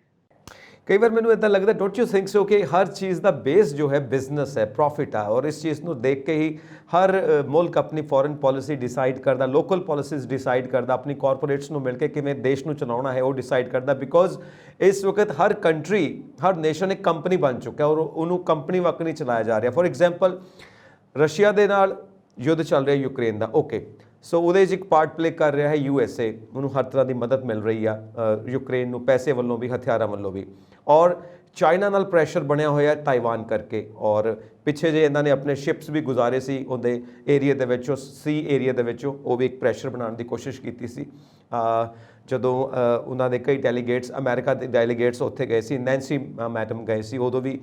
ਕਈ ਵਾਰ ਮੈਨੂੰ ਇਦਾਂ ਲੱਗਦਾ, ਡੋਂਟ ਯੂ ਥਿੰਕ ਸੋ, ਕਿ ਹਰ ਚੀਜ਼ ਦਾ ਬੇਸ ਜੋ ਹੈ ਬਿਜ਼ਨਸ ਹੈ, ਪ੍ਰੋਫਿਟ ਆ, ਔਰ ਇਸ ਚੀਜ਼ ਨੂੰ ਦੇਖ ਕੇ ਹੀ ਹਰ ਮੁਲਕ ਆਪਣੀ ਫੋਰਨ ਪਾਲਿਸੀ ਡਿਸਾਈਡ ਕਰਦਾ, ਲੋਕਲ ਪਾਲਿਸੀਜ਼ ਡਿਸਾਈਡ ਕਰਦਾ, ਆਪਣੀ ਕਾਰਪੋਰੇਟਸ ਨੂੰ ਮਿਲ ਕੇ ਕਿਵੇਂ ਦੇਸ਼ ਨੂੰ ਚਲਾਉਣਾ ਹੈ ਉਹ ਡਿਸਾਈਡ ਕਰਦਾ। ਬਿਕੋਜ਼ ਇਸ ਵਕਤ ਹਰ ਕੰਟਰੀ, ਹਰ ਨੇਸ਼ਨ ਇੱਕ ਕੰਪਨੀ ਬਣ ਚੁੱਕਾ ਔਰ ਉਹਨੂੰ ਕੰਪਨੀ ਵਕ ਨਹੀਂ ਚਲਾਇਆ ਜਾ ਰਿਹਾ। ਫੋਰ ਐਗਜ਼ਾਮਪਲ, ਰਸ਼ੀਆ ਦੇ ਨਾਲ ਯੁੱਧ ਚੱਲ ਰਿਹਾ ਯੂਕਰੇਨ ਦਾ, ਓਕੇ, ਸੋ ਉਹਦੇ 'ਚ ਇੱਕ ਪਾਰਟ ਪਲੇ ਕਰ ਰਿਹਾ ਹੈ USA, ਉਹਨੂੰ ਹਰ ਤਰ੍ਹਾਂ ਦੀ ਮਦਦ ਮਿਲ ਰਹੀ ਆ ਯੂਕਰੇਨ ਨੂੰ, ਪੈਸੇ ਵੱਲੋਂ ਵੀ, ਹਥਿਆਰਾਂ ਵੱਲੋਂ ਵੀ। ਔਰ ਚਾਈਨਾ ਨਾਲ ਪ੍ਰੈਸ਼ਰ ਬਣਿਆ ਹੋਇਆ ਤਾਈਵਾਨ ਕਰਕੇ, ਔਰ ਪਿੱਛੇ ਜੇ ਇਹਨਾਂ ਨੇ ਆਪਣੇ ਸ਼ਿਪਸ ਵੀ ਗੁਜ਼ਾਰੇ ਸੀ ਉਹਦੇ ਏਰੀਆ ਦੇ ਵਿੱਚੋਂ, ਸੀ ਏਰੀਆ ਦੇ ਵਿੱਚੋਂ, ਉਹ ਵੀ ਇੱਕ ਪ੍ਰੈਸ਼ਰ ਬਣਾਉਣ ਦੀ ਕੋਸ਼ਿਸ਼ ਕੀਤੀ ਸੀ। ਜਦੋਂ ਉਹਨਾਂ ਦੇ ਕਈ ਡੈਲੀਗੇਟਸ, ਅਮਰੀਕਾ ਦੇ ਡੈਲੀਗੇਟਸ ਉੱਥੇ ਗਏ ਸੀ, ਨੈਂਸੀ ਮੈਡਮ ਗਏ ਸੀ, ਉਦੋਂ ਵੀ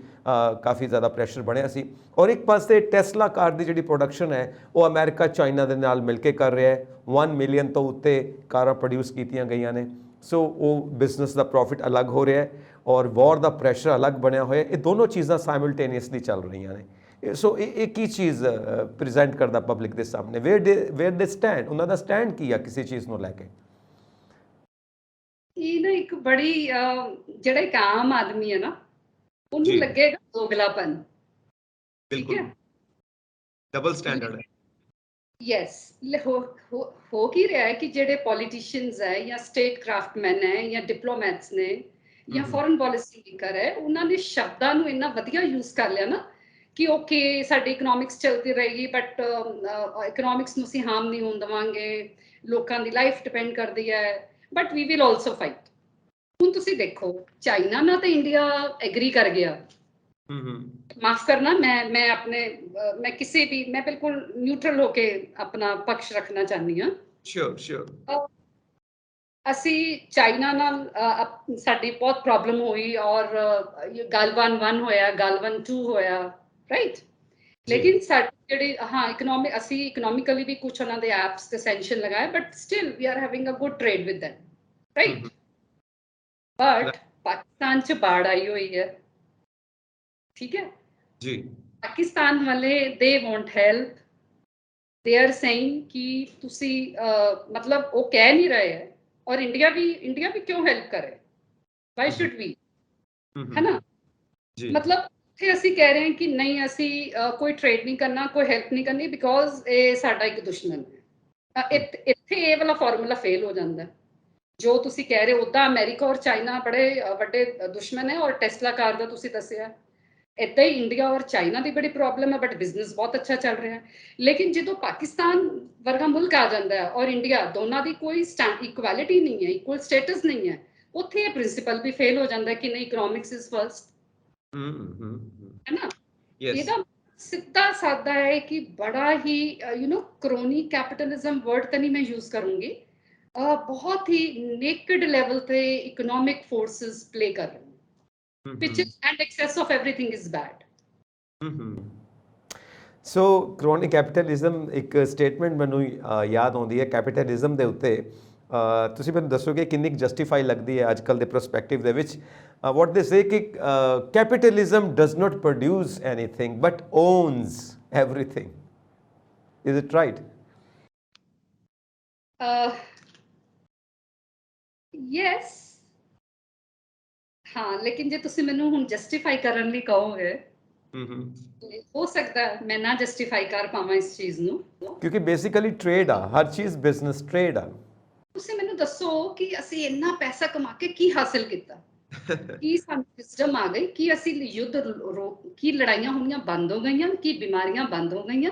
ਕਾਫੀ ਜ਼ਿਆਦਾ ਪ੍ਰੈਸ਼ਰ ਬਣਿਆ ਸੀ। ਔਰ ਇੱਕ ਪਾਸੇ ਟੈਸਲਾ ਕਾਰ ਦੀ ਜਿਹੜੀ ਪ੍ਰੋਡਕਸ਼ਨ ਹੈ ਉਹ ਅਮਰੀਕਾ ਚਾਈਨਾ ਦੇ ਨਾਲ ਮਿਲ ਕੇ ਕਰ ਰਿਹਾ ਹੈ। 1 ਮਿਲੀਅਨ ਤੋਂ ਉੱਤੇ ਕਾਰਾਂ ਪ੍ਰੋਡਿਊਸ ਕੀਤੀਆਂ ਗਈਆਂ ਨੇ। ਸੋ ਉਹ ਬਿਜ਼ਨਸ ਦਾ ਪ੍ਰੋਫਿਟ ਅਲੱਗ ਹੋ ਰਿਹਾ ਹੈ ਔਰ ਵਾਰ ਦਾ ਪ੍ਰੈਸ਼ਰ ਅਲੱਗ ਬਣਿਆ ਹੋਇਆ। ਇਹ ਦੋਨੋਂ ਚੀਜ਼ਾਂ ਸਾਈਮਲਟੇਨੀਅਸਲੀ ਚੱਲ ਰਹੀਆਂ ਨੇ। ਸੋ ਇਹ ਕੀ ਚੀਜ਼ ਪ੍ਰੈਜ਼ੈਂਟ ਕਰਦਾ ਪਬਲਿਕ ਦੇ ਸਾਹਮਣੇ? ਵੇਅਰ ਦੇ ਸਟੈਂਡ, ਉਹਨਾਂ ਦਾ ਸਟੈਂਡ ਕੀ ਆ ਕਿਸੇ ਚੀਜ਼ ਨੂੰ ਲੈ ਕੇ? ਇਹ ਨਾ ਇੱਕ ਬੜੀ ਜਿਹੜਾ ਇੱਕ ਆਮ ਆਦਮੀ ਹੈ ਨਾ, ਉਹਨੂੰ ਲੱਗੇਗਾ ਦੋਗਲਾਪਨ। ਠੀਕ ਹੈ, ਡਬਲ ਸਟੈਂਡਰਡ ਹੈ। ਯੈਸ, ਹੋ ਕੀ ਰਿਹਾ ਹੈ ਕਿ ਜਿਹੜੇ ਪੋਲੀਟੀਸ਼ੀਅਨਸ ਹੈ ਜਾਂ ਸਟੇਟ ਕਰਾਫਟਮੈਨ ਹੈ ਜਾਂ ਡਿਪਲੋਮੈਟਸ ਨੇ ਜਾਂ ਫੋਰਨ ਪਾਲਿਸੀ ਮੇਕਰ ਹੈ, ਉਹਨਾਂ ਨੇ ਸ਼ਬਦਾਂ ਨੂੰ ਇੰਨਾ ਵਧੀਆ ਯੂਜ਼ ਕਰ ਲਿਆ ਨਾ ਕਿ ਓਕੇ, ਸਾਡੀ ਇਕਨੋਮਿਕਸ ਚੱਲਦੀ ਰਹੇਗੀ, ਬਟ ਇਕਨੋਮਿਕਸ ਨੂੰ ਅਸੀਂ ਹਾਰਮ ਨਹੀਂ ਹੋਣ ਦੇਵਾਂਗੇ, ਲੋਕਾਂ ਦੀ ਲਾਈਫ ਡਿਪੈਂਡ ਕਰਦੀ ਹੈ, but we will also fight. ਹੁਣ ਤੁਸੀਂ ਦੇਖੋ, ਚਾਈਨਾ ਨਾਲ ਤਾਂ ਇੰਡੀਆ ਐਗਰੀ ਕਰ ਗਿਆ। ਮਾਫ ਕਰਨਾ, ਮੈਂ ਕਿਸੇ ਵੀ, ਮੈਂ ਬਿਲਕੁਲ ਨਿਊਟਰਲ ਹੋ ਕੇ ਆਪਣਾ ਪੱਖ ਰੱਖਣਾ ਚਾਹੁੰਦੀ ਹਾਂ। ਸ਼ੋਰ। ਅਸੀਂ ਚਾਈਨਾ ਨਾਲ ਸਾਡੀ ਬਹੁਤ ਪ੍ਰੋਬਲਮ ਹੋਈ ਔਰ ਗਾਲਵਾਨ 1 ਹੋਇਆ, ਗਾਲਵਾਨ 2 ਹੋਇਆ, ਰਾਈਟ। ਲੇਕਿਨ ਸਾਡੀ ਜਿਹੜੀ ਅਸੀਂ ਇਕਨੋਮਿਕਲੀ ਵੀ ਕੁਝ ਉਹਨਾਂ ਦੇ ਐਪਸ ਤੇ ਸੈਂਕਸ਼ਨ ਲਗਾਏ, but still we are having a good trade with them, right. But Pakistan 'ਚ ਬਾੜ ਆਈ ਹੋਈ ਹੈ, ਠੀਕ ਹੈ ਜੀ। ਪਾਕਿਸਤਾਨ ਵਾਲੇ ਦੇ ਵਾਂਟ ਹੈਲਪ, ਦੇ ਆਰ ਸੇਇੰਗ ਕਿ ਤੁਸੀਂ ਮਤਲਬ ਉਹ ਕਹਿ ਨਹੀਂ ਰਹੇ ਹੈ, ਔਰ ਇੰਡੀਆ ਵੀ ਕਿਉਂ ਹੈਲਪ ਕਰੇ? ਵਾਈ ਸ਼ੁਡ ਵੀ, ਹੈ ਨਾ? ਮਤਲਬ ਇੱਥੇ ਅਸੀਂ ਕਹਿ ਰਹੇ ਹਾਂ ਕਿ ਨਹੀਂ, ਅਸੀਂ ਕੋਈ ਟ੍ਰੇਡ ਨਹੀਂ ਕਰਨਾ, ਕੋਈ ਹੈਲਪ ਨਹੀਂ ਕਰਨੀ, ਬਿਕੋਜ਼ ਇਹ ਸਾਡਾ ਇੱਕ ਦੁਸ਼ਮਣ ਹੈ। ਇੱਥੇ ਇਹ ਵਾਲਾ ਫਾਰਮੂਲਾ ਫੇਲ ਹੋ ਜਾਂਦਾ। ਜੋ ਤੁਸੀਂ ਕਹਿ ਰਹੇ ਹੋ, ਉੱਦਾਂ ਅਮਰੀਕਾ ਔਰ ਚਾਈਨਾ ਬੜੇ ਵੱਡੇ ਦੁਸ਼ਮਣ ਹੈ, ਔਰ ਟੈਸਲਾ ਕਾਰ ਦਾ ਤੁਸੀਂ ਦੱਸਿਆ, ਇੱਦਾਂ ਹੀ ਇੰਡੀਆ ਔਰ ਚਾਈਨਾ ਦੀ ਬੜੀ ਪ੍ਰੋਬਲਮ ਹੈ, ਬਟ ਬਿਜ਼ਨਸ ਬਹੁਤ ਅੱਛਾ ਚੱਲ ਰਿਹਾ ਹੈ। ਲੇਕਿਨ ਜਦੋਂ ਪਾਕਿਸਤਾਨ ਵਰਗਾ ਮੁਲਕ ਆ ਜਾਂਦਾ ਹੈ ਔਰ ਇੰਡੀਆ, ਦੋਨਾਂ ਦੀ ਕੋਈ ਇਕੁਐਲਿਟੀ ਨਹੀਂ ਹੈ, ਇਕੁਅਲ ਸਟੇਟਸ ਨਹੀਂ ਹੈ, ਉੱਥੇ ਇਹ ਪ੍ਰਿੰਸੀਪਲ ਵੀ ਫੇਲ ਹੋ ਜਾਂਦਾ ਕਿ ਨਹੀਂ, ਇਕਨੋਮਿਕਸ ਇਜ਼ ਫਰਸਟ, ਹੈ ਨਾ? ਇਹਦਾ ਸਿੱਧਾ ਸਾਦਾ ਹੈ ਕਿ ਬੜਾ ਹੀ ਕਰੋਨੀ ਕੈਪੀਟਲਿਜ਼ਮ ਵਰਡ ਤਾਂ ਨਹੀਂ ਮੈਂ ਯੂਜ਼ ਕਰੂੰਗੀ, ਬਹੁਤ ਹੀ ਨੇਕਡ ਲੈਵਲ ਤੇ ਇਕਨੋਮਿਕ ਫੋਰਸਿਸ ਪਲੇ ਕਰ ਰਹੇ ਨੇ, which is, and excess of everything is bad. So chronic capitalism, ਇੱਕ ਸਟੇਟਮੈਂਟ ਮੈਨੂੰ ਯਾਦ ਆਉਂਦੀ ਹੈ ਕੈਪੀਟਲਿਜ਼ਮ ਦੇ ਉੱਤੇ। ਤੁਸੀਂ ਮੈਨੂੰ ਦੱਸੋਗੇ ਕਿੰਨੀ ਜਸਟੀਫਾਈ ਲੱਗਦੀ ਹੈ ਅੱਜ ਕੱਲ੍ਹ ਦੇ ਪਰਸਪੈਕਟਿਵ ਦੇ ਵਿੱਚ? ਵਾਟ ਦੇ ਸੇ ਕਿ capitalism does not produce anything but onus everything. Is it right? Yes, ਹਾਂ, ਲੇਕਿਨ ਜੇ ਤੁਸੀਂ ਮੈਨੂੰ ਹੁਣ ਜਸਟੀਫਾਈ ਕਰਨ ਲਈ ਕਹੋਗੇ, ਹੂੰ ਤੇ ਹੋ ਸਕਦਾ ਹੈ ਮੈਂ ਨਾ ਜਸਟੀਫਾਈ ਕਰ ਪਾਵਾਂ ਇਸ ਚੀਜ਼ ਨੂੰ। ਕਿਉਂਕਿ ਬੇਸਿਕਲੀ ਟ੍ਰੇਡ ਆ, ਹਰ ਚੀਜ਼ ਬਿਜ਼ਨਸ ਟ੍ਰੇਡ ਆ। ਤੁਸੀਂ ਮੈਨੂੰ ਦੱਸੋ ਕਿ ਅਸੀਂ ਇੰਨਾ ਪੈਸਾ ਕਮਾ ਕੇ ਕੀ ਹਾਸਿਲ ਕੀਤਾ? ਕੀ ਸਾਨੂੰ ਵਿਜ਼ਡਮ ਆ ਗਈ? ਕੀ ਅਸੀਂ ਯੁੱਧ ਕੀ ਲੜਾਈਆਂ ਹੋਣੀਆਂ ਬੰਦ ਹੋ ਗਈਆਂ? ਕੀ ਬਿਮਾਰੀਆਂ ਬੰਦ ਹੋ ਗਈਆਂ?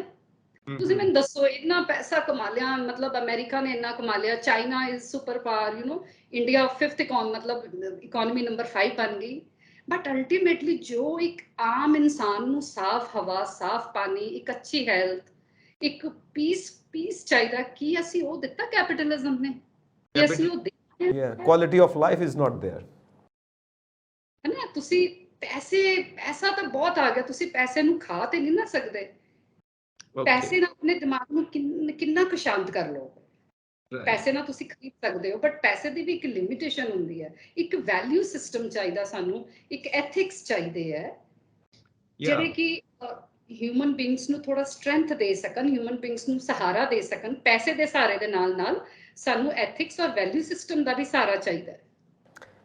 ਤੁਸੀਂ ਮੈਨੂੰ ਦੱਸੋ, ਇੰਨਾ ਪੈਸਾ ਕਮਾ ਲਿਆ, ਮਤਲਬ ਅਮਰੀਕਾ ਨੇ ਇੰਨਾ ਕਮਾ ਲਿਆ, China is super power, India 5th ਮਤਲਬ ਇਕਨੋਮੀ ਨੰਬਰ 5 ਬਣ ਗਈ। ਬਟ ਅਲਟੀਮੇਟਲੀ ਜੋ ਇੱਕ ਆਮ ਇਨਸਾਨ ਨੂੰ ਸਾਫ਼ ਹਵਾ, ਸਾਫ਼ ਪਾਣੀ, ਇੱਕ ਅੱਛੀ ਹੈਲਥ, ਇੱਕ ਪੀਸ ਚਾਹੀਦਾ, ਕੀ ਅਸੀਂ ਉਹ ਦਿੱਤਾ ਕੈਪੀਟਲਿਜ਼ਮ ਨੇ? ਕਿ ਅਸੀਂ ਉਹ ਦੇ Yeah, quality of life is not there. ਹੈ ਨਾ? ਤੁਸੀਂ ਪੈਸਾ ਤਾਂ ਬਹੁਤ ਆ ਗਿਆ, ਤੁਸੀਂ ਪੈਸੇ ਨੂੰ ਖਾ ਤੇ ਨਹੀਂ ਨਾ ਸਕਦੇ। ਪੈਸੇ ਨਾਲ ਆਪਣੇ ਦਿਮਾਗ ਨੂੰ ਕਿੰਨਾ ਕੁ ਸ਼ਾਂਤ ਕਰ ਲਓ। ਪੈਸੇ ਨਾਲ ਤੁਸੀਂ ਖਰੀਦ ਸਕਦੇ ਹੋ, ਬਟ ਪੈਸੇ ਦੀ ਵੀ ਇੱਕ ਲਿਮਿਟੇਸ਼ਨ ਹੁੰਦੀ ਹੈ। ਇੱਕ ਵੈਲਿਊ ਸਿਸਟਮ ਚਾਹੀਦਾ ਸਾਨੂੰ, ਇੱਕ ਐਥਿਕਸ ਚਾਹੀਦੇ ਹੈ, ਜਿਹੜੇ ਕਿ ਹਿਊਮਨ ਬੀਇੰਗਸ ਨੂੰ ਥੋੜਾ ਸਟਰੈਂਥ ਦੇ ਸਕਣ, ਹਿਊਮਨ ਬੀਇੰਗਸ ਨੂੰ ਸਹਾਰਾ ਦੇ ਸਕਣ। ਪੈਸੇ ਦੇ ਸਹਾਰੇ ਦੇ ਨਾਲ ਨਾਲ ਸਾਨੂੰ ਐਥਿਕਸ ਔਰ ਵੈਲਿਊ ਸਿਸਟਮ ਦਾ ਵੀ ਸਹਾਰਾ ਚਾਹੀਦਾ ਹੈ।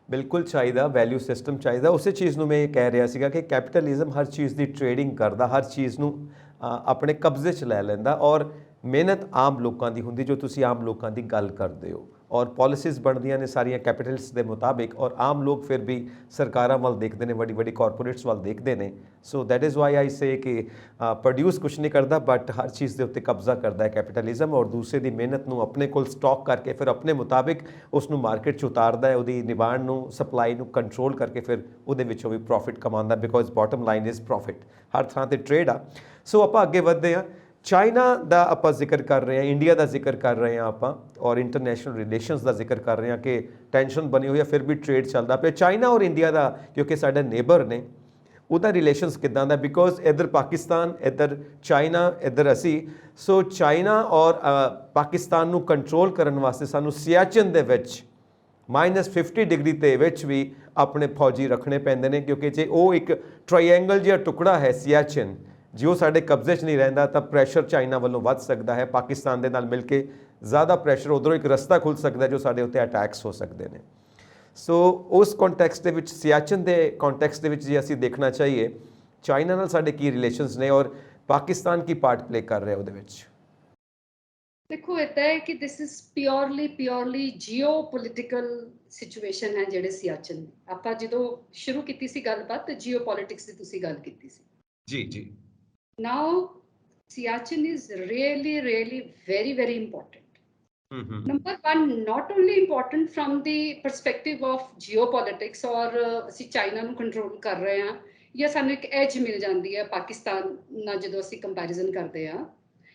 ਬਿਲਕੁਲ ਚਾਹੀਦਾ, ਵੈਲਿਊ ਸਿਸਟਮ ਚਾਹੀਦਾ। ਉਸੇ ਚੀਜ਼ ਨੂੰ ਮੈਂ ਇਹ ਕਹਿ ਰਿਹਾ ਸੀਗਾ ਕਿ ਕੈਪੀਟਲਿਜ਼ਮ ਹਰ ਚੀਜ਼ ਦੀ ਟ੍ਰੇਡਿੰਗ ਕਰਦਾ, ਹਰ ਚੀਜ਼ ਨੂੰ ਆਪਣੇ ਕਬਜ਼ੇ 'ਚ ਲੈ ਲੈਂਦਾ, ਔਰ ਮਿਹਨਤ ਆਮ ਲੋਕਾਂ ਦੀ ਹੁੰਦੀ, ਜੋ ਤੁਸੀਂ ਆਮ ਲੋਕਾਂ ਦੀ ਗੱਲ ਕਰਦੇ ਹੋ, ਔਰ ਪਾਲਿਸੀਜ਼ ਬਣਦੀਆਂ ਨੇ ਸਾਰੀਆਂ ਕੈਪੀਟਲਿਸਟ ਦੇ ਮੁਤਾਬਿਕ, ਔਰ ਆਮ ਲੋਕ ਫਿਰ ਵੀ ਸਰਕਾਰਾਂ ਵੱਲ ਦੇਖਦੇ ਨੇ, ਵੱਡੀ ਵੱਡੀ ਕਾਰਪੋਰੇਟਸ ਵੱਲ ਦੇਖਦੇ ਨੇ। So that is why I say ਕਿ ਪ੍ਰੋਡਿਊਸ ਕੁਛ ਨਹੀਂ ਕਰਦਾ, ਬਟ ਹਰ ਚੀਜ਼ ਦੇ ਉੱਤੇ ਕਬਜ਼ਾ ਕਰਦਾ ਹੈ ਕੈਪੀਟਲਿਜ਼ਮ, ਔਰ ਦੂਸਰੇ ਦੀ ਮਿਹਨਤ ਨੂੰ ਆਪਣੇ ਕੋਲ ਸਟਾਕ ਕਰਕੇ ਫਿਰ ਆਪਣੇ ਮੁਤਾਬਿਕ ਉਸ ਨੂੰ ਮਾਰਕੀਟ 'ਚ ਉਤਾਰਦਾ ਹੈ, ਉਹਦੀ ਡਿਮਾਂਡ ਨੂੰ, ਸਪਲਾਈ ਨੂੰ ਕੰਟਰੋਲ ਕਰਕੇ ਫਿਰ ਉਹਦੇ ਵਿੱਚੋਂ ਵੀ ਪ੍ਰੋਫਿਟ ਕਮਾਉਂਦਾ, because bottom line is profit. ਹਰ ਥਾਂ ਤੇ ਟ੍ਰੇਡ ਆ। ਸੋ ਆਪਾਂ ਅੱਗੇ ਵਧਦੇ ਹਾਂ। ਚਾਈਨਾ ਦਾ ਆਪਾਂ ਜ਼ਿਕਰ ਕਰ ਰਹੇ ਹਾਂ, ਇੰਡੀਆ ਦਾ ਜ਼ਿਕਰ ਕਰ ਰਹੇ ਹਾਂ ਆਪਾਂ, ਔਰ ਇੰਟਰਨੈਸ਼ਨਲ ਰਿਲੇਸ਼ਨਸ ਦਾ ਜ਼ਿਕਰ ਕਰ ਰਹੇ ਹਾਂ ਕਿ ਟੈਨਸ਼ਨ ਬਣੀ ਹੋਈ ਹੈ, ਫਿਰ ਵੀ ਟ੍ਰੇਡ ਚੱਲਦਾ ਪਿਆ। ਚਾਈਨਾ ਔਰ ਇੰਡੀਆ ਦਾ, ਕਿਉਂਕਿ ਸਾਡੇ ਨੇਬਰ ਨੇ, ਉਹਦਾ ਰਿਲੇਸ਼ਨਸ ਕਿੱਦਾਂ ਦਾ? ਬਿਕੋਜ਼ ਇੱਧਰ ਪਾਕਿਸਤਾਨ, ਇੱਧਰ ਚਾਈਨਾ, ਇੱਧਰ ਅਸੀਂ। ਸੋ ਚਾਈਨਾ ਔਰ ਪਾਕਿਸਤਾਨ ਨੂੰ ਕੰਟਰੋਲ ਕਰਨ ਵਾਸਤੇ ਸਾਨੂੰ ਸਿਆਚਿਨ ਦੇ ਵਿੱਚ -50 ਡਿਗਰੀ ਦੇ ਵਿੱਚ ਵੀ ਆਪਣੇ ਫੌਜੀ ਰੱਖਣੇ ਪੈਂਦੇ ਨੇ, ਕਿਉਂਕਿ ਜੇ ਉਹ ਇੱਕ ਟ੍ਰਾਇੰਗਲ ਜਿਹਾ ਟੁਕੜਾ ਹੈ ਸਿਆਚਿਨ, ਜੇ ਉਹ ਸਾਡੇ ਕਬਜ਼ੇ 'ਚ ਨਹੀਂ ਰਹਿੰਦਾ ਤਾਂ ਪ੍ਰੈਸ਼ਰ ਚਾਈਨਾ ਵੱਲੋਂ ਵੱਧ ਸਕਦਾ ਹੈ। ਪਾਕਿਸਤਾਨ ਦੇ ਨਾਲ ਮਿਲ ਕੇ ਜ਼ਿਆਦਾ ਪ੍ਰੈਸ਼ਰ, ਉੱਧਰੋਂ ਇੱਕ ਰਸਤਾ ਖੁੱਲ੍ਹ ਸਕਦਾ ਜੋ ਸਾਡੇ ਉੱਤੇ ਅਟੈਕਸ ਹੋ ਸਕਦੇ ਨੇ। ਸੋ ਉਸ ਕੰਟੈਕਸਟ ਦੇ ਵਿੱਚ, ਸਿਆਚਿਨ ਦੇ ਕੰਟੈਕਸਟ ਦੇ ਵਿੱਚ ਜੇ ਅਸੀਂ ਦੇਖਣਾ ਚਾਹੀਏ, ਚਾਈਨਾ ਨਾਲ ਸਾਡੇ ਕੀ ਰਿਲੇਸ਼ਨਸ ਨੇ ਔਰ ਪਾਕਿਸਤਾਨ ਕੀ ਪਾਰਟ ਪਲੇ ਕਰ ਰਿਹਾ ਉਹਦੇ ਵਿੱਚ? ਦੇਖੋ, ਇੱਦਾਂ ਹੈ ਕਿ this is purely geopolitical situation ਹੈ ਜਿਹੜੇ ਸਿਆਚਿਨ ਦੀ। ਆਪਾਂ ਜਦੋਂ ਸ਼ੁਰੂ ਕੀਤੀ ਸੀ ਗੱਲਬਾਤ, ਤੇ ਜੀਓਪੋਲਿਟਿਕਸ ਦੀ ਤੁਸੀਂ ਗੱਲ ਕੀਤੀ ਸੀ। ਜੀ ਜੀ। Now Siachen is really very important. Number one, not only important from the perspective of geopolitics, ਔਰ ਅਸੀਂ ਚਾਈਨਾ ਨੂੰ ਕੰਟਰੋਲ ਕਰ ਰਹੇ ਹਾਂ, ਜਾਂ ਸਾਨੂੰ ਇੱਕ ਐਜ ਮਿਲ ਜਾਂਦੀ ਹੈ ਪਾਕਿਸਤਾਨ ਨਾਲ ਜਦੋਂ ਅਸੀਂ ਕੰਪੈਰੀਜ਼ਨ ਕਰਦੇ ਹਾਂ,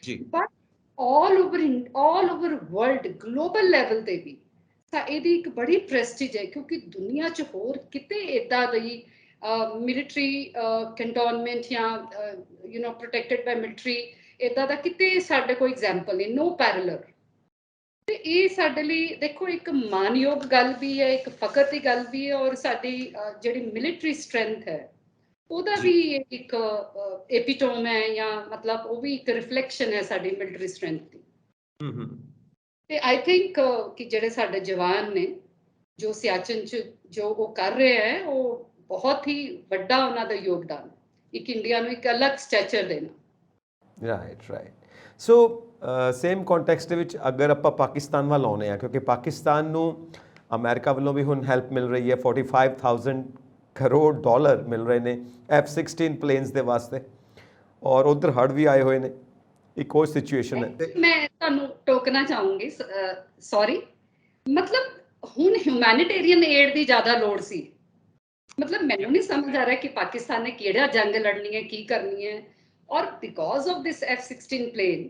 ਜੀ। But all over world, global level ਤੇ ਵੀ ਤਾਂ ਇਹਦੀ ਇੱਕ ਬੜੀ ਪ੍ਰੈਸਟੀਜ ਹੈ, ਕਿਉਂਕਿ ਦੁਨੀਆ 'ਚ ਹੋਰ ਕਿਤੇ ਇੱਦਾਂ ਦੀ ਮਿਲਟਰੀ ਕੰਟੋਨਮੈਂਟ ਜਾਂ ਪ੍ਰੋਟੈਕਟਡ ਬਾਈ ਮਿਲਟਰੀ, ਇੱਦਾਂ ਦਾ ਕਿਤੇ ਸਾਡੇ ਕੋਲ ਐਗਜ਼ਾਮਪਲ ਨਹੀਂ, ਨੋ ਪੈਰਲਰ। ਤੇ ਇਹ ਸਾਡੇ ਲਈ ਦੇਖੋ ਇੱਕ ਮਾਨਯੋਗ ਗੱਲ ਵੀ ਹੈ, ਇੱਕ ਫਖਰ ਦੀ ਗੱਲ ਵੀ ਹੈ, ਔਰ ਸਾਡੀ ਜਿਹੜੀ ਮਿਲਟਰੀ ਸਟਰੈਂਥ ਹੈ ਉਹਦਾ ਵੀ ਇੱਕ ਐਪੀਟੋਮ ਹੈ, ਜਾਂ ਮਤਲਬ ਉਹ ਵੀ ਇੱਕ ਰਿਫਲੈਕਸ਼ਨ ਹੈ ਸਾਡੀ ਮਿਲਟਰੀ ਸਟਰੈਂਥ ਦੀ। ਤੇ ਆਈ ਥਿੰਕ ਕਿ ਜਿਹੜੇ ਸਾਡੇ ਜਵਾਨ ਨੇ, ਜੋ ਸਿਆਚਿਨ 'ਚ ਜੋ ਉਹ ਕਰ ਰਹੇ ਹੈ, ਉਹ ਬਹੁਤ ਹੀ ਵੱਡਾ ਉਹਨਾਂ ਦਾ ਯੋਗਦਾਨ, ਇੱਕ ਇੰਡੀਆ ਨੂੰ ਇੱਕ ਅਲੱਗ ਸਟੈਚਰ ਦੇਣਾ। ਰਾਈਟ। ਸੋ ਸੇਮ ਕੰਟੈਕਸਟ ਦੇ ਵਿੱਚ ਅਗਰ ਆਪਾਂ ਪਾਕਿਸਤਾਨ ਵੱਲ ਆਉਂਦੇ ਹਾਂ, ਕਿਉਂਕਿ ਪਾਕਿਸਤਾਨ ਨੂੰ ਅਮਰੀਕਾ ਵੱਲੋਂ ਵੀ ਹੁਣ ਹੈਲਪ ਮਿਲ ਰਹੀ ਹੈ, 45,000 ਕਰੋੜ ਡਾਲਰ ਮਿਲ ਰਹੇ ਨੇ F-16 ਪਲੇਨਸ ਦੇ ਵਾਸਤੇ, ਔਰ ਉਧਰ ਹੜ੍ਹ ਵੀ ਆਏ ਹੋਏ ਨੇ, ਇੱਕ ਹੋਰ ਸਿਚੁਏਸ਼ਨ ਹੈ। ਮੈਂ ਤੁਹਾਨੂੰ ਟੋਕਣਾ ਚਾਹੂੰਗੀ, ਸੌਰੀ, ਮਤਲਬ ਹੁਣ ਹਿਊਮੈਨਿਟੇਰੀਅਨ ਏਡ ਦੀ ਜ਼ਿਆਦਾ ਲੋੜ ਸੀ। ਮਤਲਬ ਮੈਨੂੰ ਨਹੀਂ ਸਮਝ ਆ ਰਿਹਾ ਕਿ ਪਾਕਿਸਤਾਨ ਨੇ ਕਿਹੜਾ ਜੰਗ ਲੜਨੀ ਹੈ, ਕੀ ਕਰਨੀ ਹੈ, ਔਰ because of this F-16 plane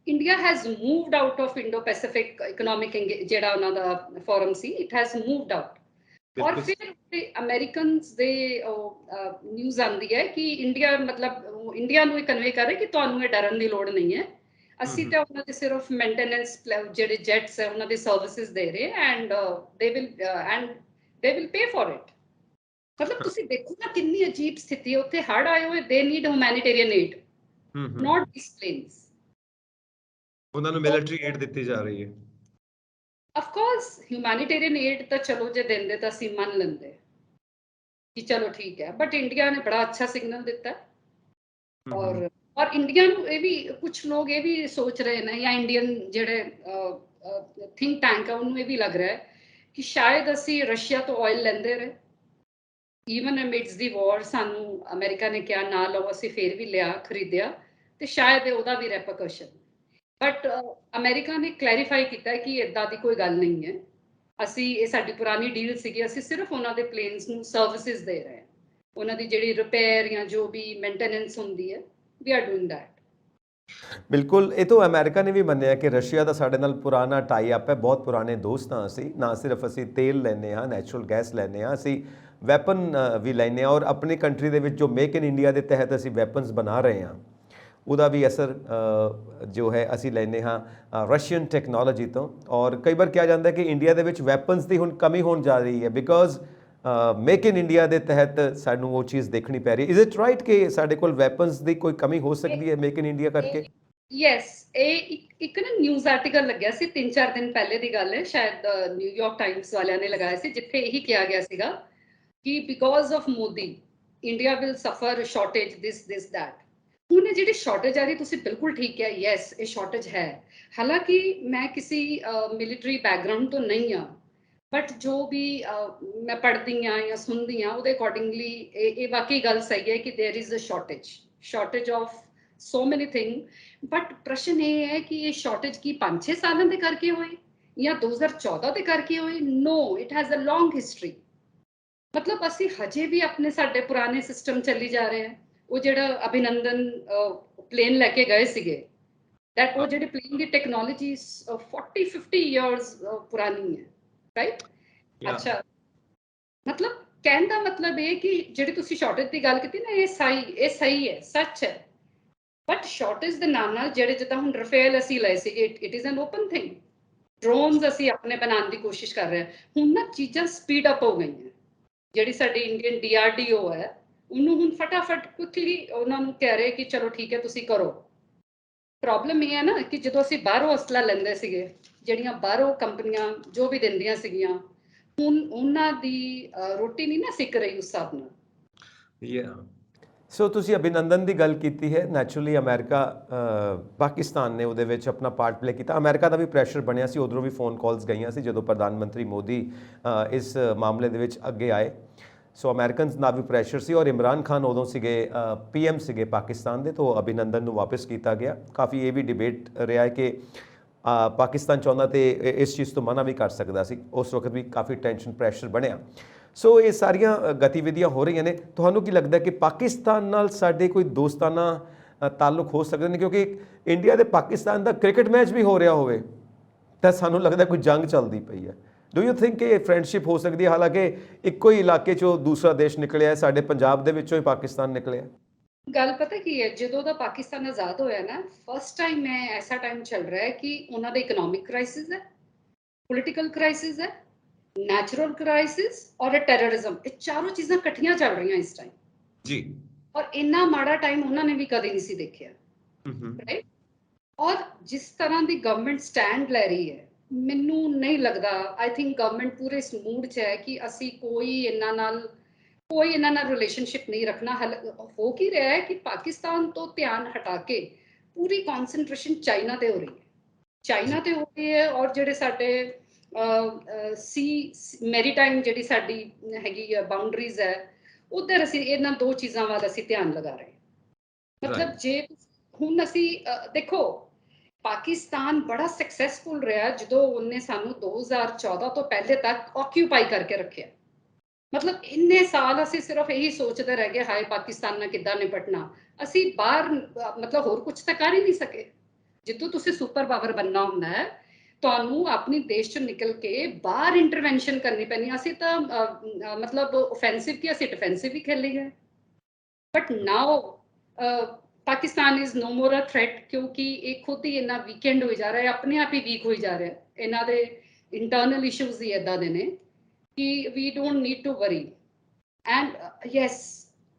India has moved out of Indo Pacific economic ਜਿਹੜਾ ਉਹਨਾਂ ਦਾ ਫੋਰਮ ਸੀ, ਇਟ ਹੈਜ਼ ਮੂਵਡ ਆਊਟ। ਔਰ ਫਿਰ ਅਮਰੀਕਨਸ ਦੇ ਨਿਊਜ਼ ਆਉਂਦੀ ਹੈ ਕਿ ਇੰਡੀਆ, ਮਤਲਬ ਇੰਡੀਆ ਨੂੰ ਇਹ ਕਨਵੇ ਕਰ ਰਿਹਾ ਕਿ ਤੁਹਾਨੂੰ ਇਹ ਡਰਨ ਦੀ ਲੋੜ ਨਹੀਂ ਹੈ, ਅਸੀਂ ਤਾਂ ਉਹਨਾਂ ਦੇ ਸਿਰਫ ਮੇਨਟੇਨੈਂਸ ਜਿਹੜੇ ਜੈਟਸ ਹੈ ਉਹਨਾਂ ਦੇ ਸਰਵਿਸਿਜ਼ ਦੇ ਰਹੇ, and they will pay for it. ਮਤਲਬ ਤੁਸੀਂ ਦੇਖੋ ਨਾ ਕਿੰਨੀ ਅਜੀਬ ਸਥਿਤੀ ਹੈ, ਉੱਥੇ ਹੜ੍ਹ ਆਏ ਹੋਏ, ਦੇ ਨੀਡ ਹਿਊਮੈਨਿਟੇਰੀਅਨ ਏਡ, ਨਾਟ ਦਿਸ ਪਲੇਨਸ। ਉਹਨਾਂ ਨੂੰ ਮਿਲਟਰੀ ਏਡ ਦਿੱਤੀ ਜਾ ਰਹੀ ਹੈ। ਆਫ ਕੋਰਸ ਹਿਊਮੈਨਿਟੇਰੀਅਨ ਏਡ ਤਾਂ ਚਲੋ ਜੇ ਦਿੰਦੇ ਤਾਂ ਅਸੀਂ ਮੰਨ ਲੈਂਦੇ, ਕਿ ਚਲੋ ਠੀਕ ਹੈ, ਬਟ ਇੰਡੀਆ ਨੇ ਬੜਾ ਅੱਛਾ ਸਿਗਨਲ ਦਿੱਤਾ ਹੈ। ਹਮ ਔਰ ਇੰਡੀਆ ਨੂੰ ਇਹ ਵੀ ਕੁਝ ਲੋਕ ਇਹ ਵੀ ਸੋਚ ਰਹੇ ਨੇ, ਜਾਂ ਇੰਡੀਅਨ ਜਿਹੜੇ ਥਿੰਕ ਟੈਂਕ ਆ ਉਹਨੂੰ ਇਹ ਵੀ ਲੱਗ ਰਿਹਾ ਹੈ ਕਿ ਸ਼ਾਇਦ ਅਸੀਂ ਰਸ਼ੀਆ ਤੋਂ ਆਇਲ ਲੈਂਦੇ ਰਹੇ, ਈਵਨ ਅਮਿਡਸ ਦੀ ਵਾਰ ਸਾਨੂੰ ਅਮਰੀਕਾ ਨੇ ਕਿਹਾ ਨਾ ਲਓ, ਅਸੀਂ ਫੇਰ ਵੀ ਲਿਆ, ਖਰੀਦਿਆ, ਤੇ ਸ਼ਾਇਦ ਉਹਦਾ ਵੀ ਰੈਪਰਕਸ਼ਨ। ਬਟ ਅਮਰੀਕਾ ਨੇ ਕਲੈਰੀਫਾਈ ਕੀਤਾ ਕਿ ਇਦਾਂ ਦੀ ਕੋਈ ਗੱਲ ਨਹੀਂ ਹੈ, ਅਸੀਂ ਇਹ ਸਾਡੀ ਪੁਰਾਣੀ ਡੀਲ ਸੀਗੀ, ਅਸੀਂ ਸਿਰਫ ਉਹਨਾਂ ਦੇ ਪਲੇਨਸ ਨੂੰ ਸਰਵਿਸਿਜ਼ ਦੇ ਰਹੇ ਹਾਂ, ਉਹਨਾਂ ਦੀ ਜਿਹੜੀ ਰਿਪੇਅਰ ਜਾਂ ਜੋ ਵੀ ਮੇਨਟੇਨੈਂਸ ਹੁੰਦੀ ਹੈ, ਵੀ ਆਰ ਡੂਇੰਗ ਦੈਟ। ਬਿਲਕੁਲ, ਇਹ ਤੋਂ ਅਮਰੀਕਾ ਨੇ ਵੀ ਮੰਨਿਆ ਕਿ ਰਸ਼ੀਆ ਦਾ ਸਾਡੇ ਨਾਲ ਪੁਰਾਣਾ ਟਾਈ ਅਪ ਹੈ, ਬਹੁਤ ਪੁਰਾਣੇ ਦੋਸਤ ਹਾਂ ਅਸੀਂ, ਨਾ ਸਿਰਫ ਅਸੀਂ ਤੇਲ ਲੈਂਦੇ ਹਾਂ, ਨੈਚੁਰਲ ਗੈਸ ਲੈਂਦੇ ਹਾਂ, ਅਸੀਂ ਵੈਪਨ ਵੀ ਲੈਂਦੇ ਹਾਂ, ਔਰ ਆਪਣੀ ਕੰਟਰੀ ਦੇ ਵਿੱਚ ਜੋ ਮੇਕ ਇਨ ਇੰਡੀਆ ਦੇ ਤਹਿਤ ਅਸੀਂ ਵੈਪਨਸ ਬਣਾ ਰਹੇ ਹਾਂ, ਉਹਦਾ ਵੀ ਅਸਰ ਜੋ ਹੈ ਅਸੀਂ ਲੈਂਦੇ ਹਾਂ ਰਸ਼ੀਅਨ ਟੈਕਨੋਲੋਜੀ ਤੋਂ। ਔਰ ਕਈ ਵਾਰ ਕਿਹਾ ਜਾਂਦਾ ਕਿ ਇੰਡੀਆ ਦੇ ਵਿੱਚ ਵੈਪਨਸ ਦੀ ਹੁਣ ਕਮੀ ਹੋਣ ਜਾ ਰਹੀ ਹੈ, ਬਿਕੋਜ਼ ਮੇਕ ਇਨ ਇੰਡੀਆ ਦੇ ਤਹਿਤ ਸਾਨੂੰ ਉਹ ਚੀਜ਼ ਦੇਖਣੀ ਪੈ ਰਹੀ ਹੈ। ਇਜ਼ ਇਟ ਰਾਈਟ ਕਿ ਸਾਡੇ ਕੋਲ ਵੈਪਨਸ ਦੀ ਕੋਈ ਕਮੀ ਹੋ ਸਕਦੀ ਹੈ ਮੇਕ ਇਨ ਇੰਡੀਆ ਕਰਕੇ? ਯੈਸ, ਇਹ ਇੱਕ ਨਾ ਨਿਊਜ਼ ਆਰਟੀਕਲ ਲੱਗਿਆ ਸੀ 3-4 ਦਿਨ ਪਹਿਲੇ ਦੀ ਗੱਲ ਹੈ, ਸ਼ਾਇਦ ਨਿਊਯਾਰਕ ਟਾਈਮਸ ਵਾਲਿਆਂ ਨੇ ਲਗਾਇਆ ਸੀ, ਜਿੱਥੇ ਇਹੀ ਕਿਹਾ ਗਿਆ ਸੀਗਾ ਕਿ because of Modi India will ਸਫਰ ਸ਼ਾਰਟੇਜ ਦਿਸ ਦੈਟ। ਹੁਣ ਇਹ ਜਿਹੜੀ ਸ਼ਾਰਟੇਜ ਆ ਰਹੀ, ਤੁਸੀਂ ਬਿਲਕੁਲ ਠੀਕ ਹੈ, ਯੈਸ ਇਹ ਸ਼ਾਰਟੇਜ ਹੈ। ਹਾਲਾਂਕਿ ਮੈਂ ਕਿਸੇ ਮਿਲਿਟਰੀ ਬੈਕਗ੍ਰਾਉਂਡ ਤੋਂ ਨਹੀਂ ਹਾਂ, ਬਟ ਜੋ ਵੀ ਮੈਂ ਪੜ੍ਹਦੀ ਹਾਂ ਜਾਂ ਸੁਣਦੀ ਹਾਂ, ਉਹਦੇ ਅਕੋਰਡਿੰਗਲੀ ਇਹ ਵਾਕਈ ਗੱਲ ਸਹੀ ਹੈ ਕਿ ਦੇयर ਇਜ਼ ਅ ਸ਼ਾਰਟੇਜ ਆਫ ਸੋ ਮੈਨੀ ਥਿੰਗ। ਬਟ ਪ੍ਰਸ਼ਨ ਇਹ ਹੈ ਕਿ ਇਹ ਸ਼ਾਰਟੇਜ ਕੀ 5-6 ਸਾਲਾਂ ਦੇ ਕਰਕੇ ਹੋਏ ਜਾਂ 2014 ਦੇ ਕਰਕੇ ਹੋਏ? No, it has a long history. ਮਤਲਬ ਅਸੀਂ ਹਜੇ ਵੀ ਆਪਣੇ ਸਾਡੇ ਪੁਰਾਣੇ ਸਿਸਟਮ ਚੱਲੀ ਜਾ ਰਹੇ ਹਾਂ। ਉਹ ਜਿਹੜਾ ਅਭਿਨੰਦਨ ਪਲੇਨ ਲੈ ਕੇ ਗਏ ਸੀਗੇ, ਦੈਟ ਉਹ ਜਿਹੜੇ ਪਲੇਨ ਦੀ ਟੈਕਨੋਲੋਜੀ 40-50 ਇਅਰਸ ਪੁਰਾਣੀ ਹੈ, ਰਾਈਟ? ਅੱਛਾ, ਮਤਲਬ ਕਹਿਣ ਦਾ ਮਤਲਬ ਇਹ ਕਿ ਜਿਹੜੀ ਤੁਸੀਂ ਸ਼ਾਰਟੇਜ ਦੀ ਗੱਲ ਕੀਤੀ ਨਾ, ਇਹ ਸਹੀ ਹੈ, ਸੱਚ ਹੈ। ਬਟ ਸ਼ਾਰਟੇਜ ਦੇ ਨਾਲ ਜਿਹੜੇ ਜਿੱਦਾਂ ਹੁਣ ਰਫੇਲ ਅਸੀਂ ਲਏ ਸੀਗੇ, it is an open thing. Drones ਅਸੀਂ ਆਪਣੇ ਬਣਾਉਣ ਦੀ ਕੋਸ਼ਿਸ਼ ਕਰ ਰਹੇ ਹਾਂ। ਹੁਣ ਨਾ ਚੀਜ਼ਾਂ ਸਪੀਡ ਅਪ ਹੋ ਗਈਆਂ। ਜਿਹੜੀ ਸਾਡੀ ਇੰਡੀਅਨ DRDO ਹੈ, ਉਹਨੂੰ ਹੁਣ ਫਟਾਫਟ ਕੁਇਕਲੀ ਉਹਨਾਂ ਨੂੰ ਕਹਿ ਰਹੇ ਕਿ ਚਲੋ ਠੀਕ ਹੈ ਤੁਸੀਂ ਕਰੋ। ਪ੍ਰੋਬਲਮ ਇਹ ਹੈ ਨਾ ਕਿ ਜਦੋਂ ਅਸੀਂ ਬਾਹਰੋਂ ਅਸਲਾ ਲੈਂਦੇ ਸੀਗੇ, ਜਿਹੜੀਆਂ ਬਾਹਰੋਂ ਕੰਪਨੀਆਂ ਜੋ ਵੀ ਦਿੰਦੀਆਂ ਸੀਗੀਆਂ, ਹੁਣ ਉਹਨਾਂ ਦੀ ਰੋਟੀ ਨਹੀਂ ਨਾ ਸਿੱਕ ਰਹੀ ਉਸ ਹਿਸਾਬ ਨਾਲ। ਸੋ ਤੁਸੀਂ ਅਭਿਨੰਦਨ ਦੀ ਗੱਲ ਕੀਤੀ ਹੈ, ਨੈਚੁਰਲੀ ਅਮਰੀਕਾ ਪਾਕਿਸਤਾਨ ਨੇ ਉਹਦੇ ਵਿੱਚ ਆਪਣਾ ਪਾਰਟ ਪਲੇ ਕੀਤਾ। ਅਮਰੀਕਾ ਦਾ ਵੀ ਪ੍ਰੈਸ਼ਰ ਬਣਿਆ ਸੀ, ਉਧਰੋਂ ਵੀ ਫੋਨ ਕਾਲਸ ਗਈਆਂ ਸੀ ਜਦੋਂ ਪ੍ਰਧਾਨ ਮੰਤਰੀ ਮੋਦੀ ਇਸ ਮਾਮਲੇ ਦੇ ਵਿੱਚ ਅੱਗੇ ਆਏ। ਸੋ ਅਮਰੀਕਨਸ ਦਾ ਵੀ ਪ੍ਰੈਸ਼ਰ ਸੀ, ਔਰ ਇਮਰਾਨ ਖਾਨ ਉਦੋਂ ਸੀਗੇ PM ਸੀਗੇ ਪਾਕਿਸਤਾਨ ਦੇ, ਤੋਂ ਅਭਿਨੰਦਨ ਨੂੰ ਵਾਪਸ ਕੀਤਾ ਗਿਆ। ਕਾਫੀ ਇਹ ਵੀ ਡਿਬੇਟ ਰਿਹਾ ਹੈ ਕਿ ਪਾਕਿਸਤਾਨ ਚਾਹੁੰਦਾ ਤੇ ਇਸ ਚੀਜ਼ ਤੋਂ ਮਨਾ ਵੀ ਕਰ ਸਕਦਾ ਸੀ, ਉਸ ਵਕਤ ਵੀ ਕਾਫੀ ਟੈਂਸ਼ਨ ਪ੍ਰੈਸ਼ਰ ਬਣਿਆ। ਸੋ ਇਹ ਸਾਰੀਆਂ ਗਤੀਵਿਧੀਆਂ ਹੋ ਰਹੀਆਂ ਨੇ। ਤੁਹਾਨੂੰ ਕੀ ਲੱਗਦਾ ਕਿ ਪਾਕਿਸਤਾਨ ਨਾਲ ਸਾਡੇ ਕੋਈ ਦੋਸਤਾਨਾ ਤਾਲੁਕ ਹੋ ਸਕਦੇ ਨੇ? ਕਿਉਂਕਿ ਇੰਡੀਆ ਤੇ ਪਾਕਿਸਤਾਨ ਦਾ ਕ੍ਰਿਕਟ ਮੈਚ ਵੀ ਹੋ ਰਿਹਾ ਹੋਵੇ ਤਾਂ ਸਾਨੂੰ ਲੱਗਦਾ ਕੋਈ ਜੰਗ ਚੱਲਦੀ ਪਈ ਹੈ। ਡੂ ਯੂ ਥਿੰਕ ਕਿ ਇਹ ਫਰੈਂਡਸ਼ਿਪ ਹੋ ਸਕਦੀ ਹੈ? ਹਾਲਾਂਕਿ ਇੱਕੋ ਹੀ ਇਲਾਕੇ 'ਚੋਂ ਦੂਸਰਾ ਦੇਸ਼ ਨਿਕਲਿਆ, ਸਾਡੇ ਪੰਜਾਬ ਦੇ ਵਿੱਚੋਂ ਹੀ ਪਾਕਿਸਤਾਨ ਨਿਕਲਿਆ। ਗੱਲ ਪਤਾ ਕੀ ਹੈ, ਜਦੋਂ ਦਾ ਪਾਕਿਸਤਾਨ ਆਜ਼ਾਦ ਹੋਇਆ ਨਾ, ਫਸਟ ਟਾਈਮ ਮੈਂ ਐਸਾ ਟਾਈਮ ਚੱਲ ਰਿਹਾ ਹੈ ਕਿ ਉਹਨਾਂ ਦਾ ਇਕਨੋਮਿਕ ਕ੍ਰਾਈਸਿਸ ਹੈ, ਪੋਲੀਟੀਕਲ ਕ੍ਰਾਈਸਿਸ ਹੈ, ਨੈਚੁਰਲ ਕ੍ਰਾਈਸਿਸ ਔਰ ਟੈਰਰਿਜ਼ਮ, ਇਹ ਚਾਰੋਂ ਚੀਜ਼ਾਂ ਇਕੱਠੀਆਂ ਚੱਲ ਰਹੀਆਂ ਇਸ ਟਾਈਮ ਜੀ। ਔਰ ਇੰਨਾ ਮਾੜਾ ਟਾਈਮ ਉਹਨਾਂ ਨੇ ਵੀ ਕਦੇ ਨਹੀਂ ਸੀ ਦੇਖਿਆ, ਰਾਈਟ? ਔਰ ਜਿਸ ਤਰ੍ਹਾਂ ਦੀ ਗਵਰਨਮੈਂਟ ਸਟੈਂਡ ਲੈ ਰਹੀ ਹੈ, ਮੈਨੂੰ ਨਹੀਂ ਲੱਗਦਾ, ਆਈ ਥਿੰਕ ਗਵਰਨਮੈਂਟ ਪੂਰੇ ਇਸ ਮੂਡ 'ਚ ਹੈ ਕਿ ਅਸੀਂ ਕੋਈ ਇਹਨਾਂ ਨਾਲ ਰਿਲੇਸ਼ਨਸ਼ਿਪ ਨਹੀਂ ਰੱਖਣਾ। ਹੋ ਕੀ ਰਿਹਾ ਹੈ ਕਿ ਪਾਕਿਸਤਾਨ ਤੋਂ ਧਿਆਨ ਹਟਾ ਕੇ ਪੂਰੀ ਕਨਸੈਂਟ੍ਰੇਸ਼ਨ ਚਾਈਨਾ ਤੇ ਹੋ ਰਹੀ ਹੈ, ਚਾਈਨਾ ਤੇ ਹੋ ਰਹੀ ਹੈ। ਔਰ ਜਿਹੜੇ ਸਾਡੇ ਮੈਰੀਟਾਈਮ ਜਿਹੜੀ ਸਾਡੀ ਹੈਗੀ ਆ ਬਾਉਂਡਰੀਜ਼ ਹੈ, ਉਧਰ ਅਸੀਂ ਇਹਨਾਂ ਦੋ ਚੀਜ਼ਾਂ ਵੱਲ ਅਸੀਂ ਧਿਆਨ ਲਗਾ ਰਹੇ ਹਾਂ। ਮਤਲਬ ਜੇ ਹੁਣ ਅਸੀਂ ਦੇਖੋ, ਪਾਕਿਸਤਾਨ ਬੜਾ ਸਕਸੈਸਫੁਲ ਰਿਹਾ ਜਦੋਂ ਉਹਨੇ ਸਾਨੂੰ 2014 ਤੋਂ ਪਹਿਲੇ ਤੱਕ ਆਕਿਊਪਾਈ ਕਰਕੇ ਰੱਖਿਆ। ਮਤਲਬ ਇੰਨੇ ਸਾਲ ਅਸੀਂ ਸਿਰਫ ਇਹੀ ਸੋਚਦੇ ਰਹਿ ਗਏ, ਹਾਏ ਪਾਕਿਸਤਾਨ ਨਾਲ ਕਿੱਦਾਂ ਨਿਪਟਣਾ। ਅਸੀਂ ਬਾਹਰ ਮਤਲਬ ਹੋਰ ਕੁਝ ਤਾਂ ਕਰ ਹੀ ਨਹੀਂ ਸਕੇ। ਜਿੱਦੋਂ ਤੁਸੀਂ ਸੁਪਰ ਪਾਵਰ ਬਣਨਾ ਹੁੰਦਾ ਹੈ, ਤੁਹਾਨੂੰ ਆਪਣੀ ਦੇਸ਼ ਚੋਂ ਨਿਕਲ ਕੇ ਬਾਹਰ ਇੰਟਰਵੈਂਸ਼ਨ ਕਰਨੀ ਪੈਣੀ। ਅਸੀਂ ਤਾਂ ਮਤਲਬ ਓਫੈਂਸਿਵ ਕੀ, ਅਸੀਂ ਡਿਫੈਂਸਿਵ ਹੀ ਖੇਲੀ ਗਏ। But now Pakistan is no more a threat, ਕਿਉਂਕਿ ਇਹ ਖੁਦ ਹੀ ਇੰਨਾ ਵੀਕਐਂਡ ਹੋਈ ਜਾ ਰਿਹਾ ਹੈ, ਆਪਣੇ ਆਪ ਹੀ ਵੀਕ ਹੋਈ ਜਾ ਰਿਹਾ। ਇਹਨਾਂ ਦੇ ਇੰਟਰਨਲ ਇਸ਼ੂਜ਼ ਹੀ ਇੱਦਾਂ ਦੇ ਨੇ ਕਿ we don't need to worry. And yes,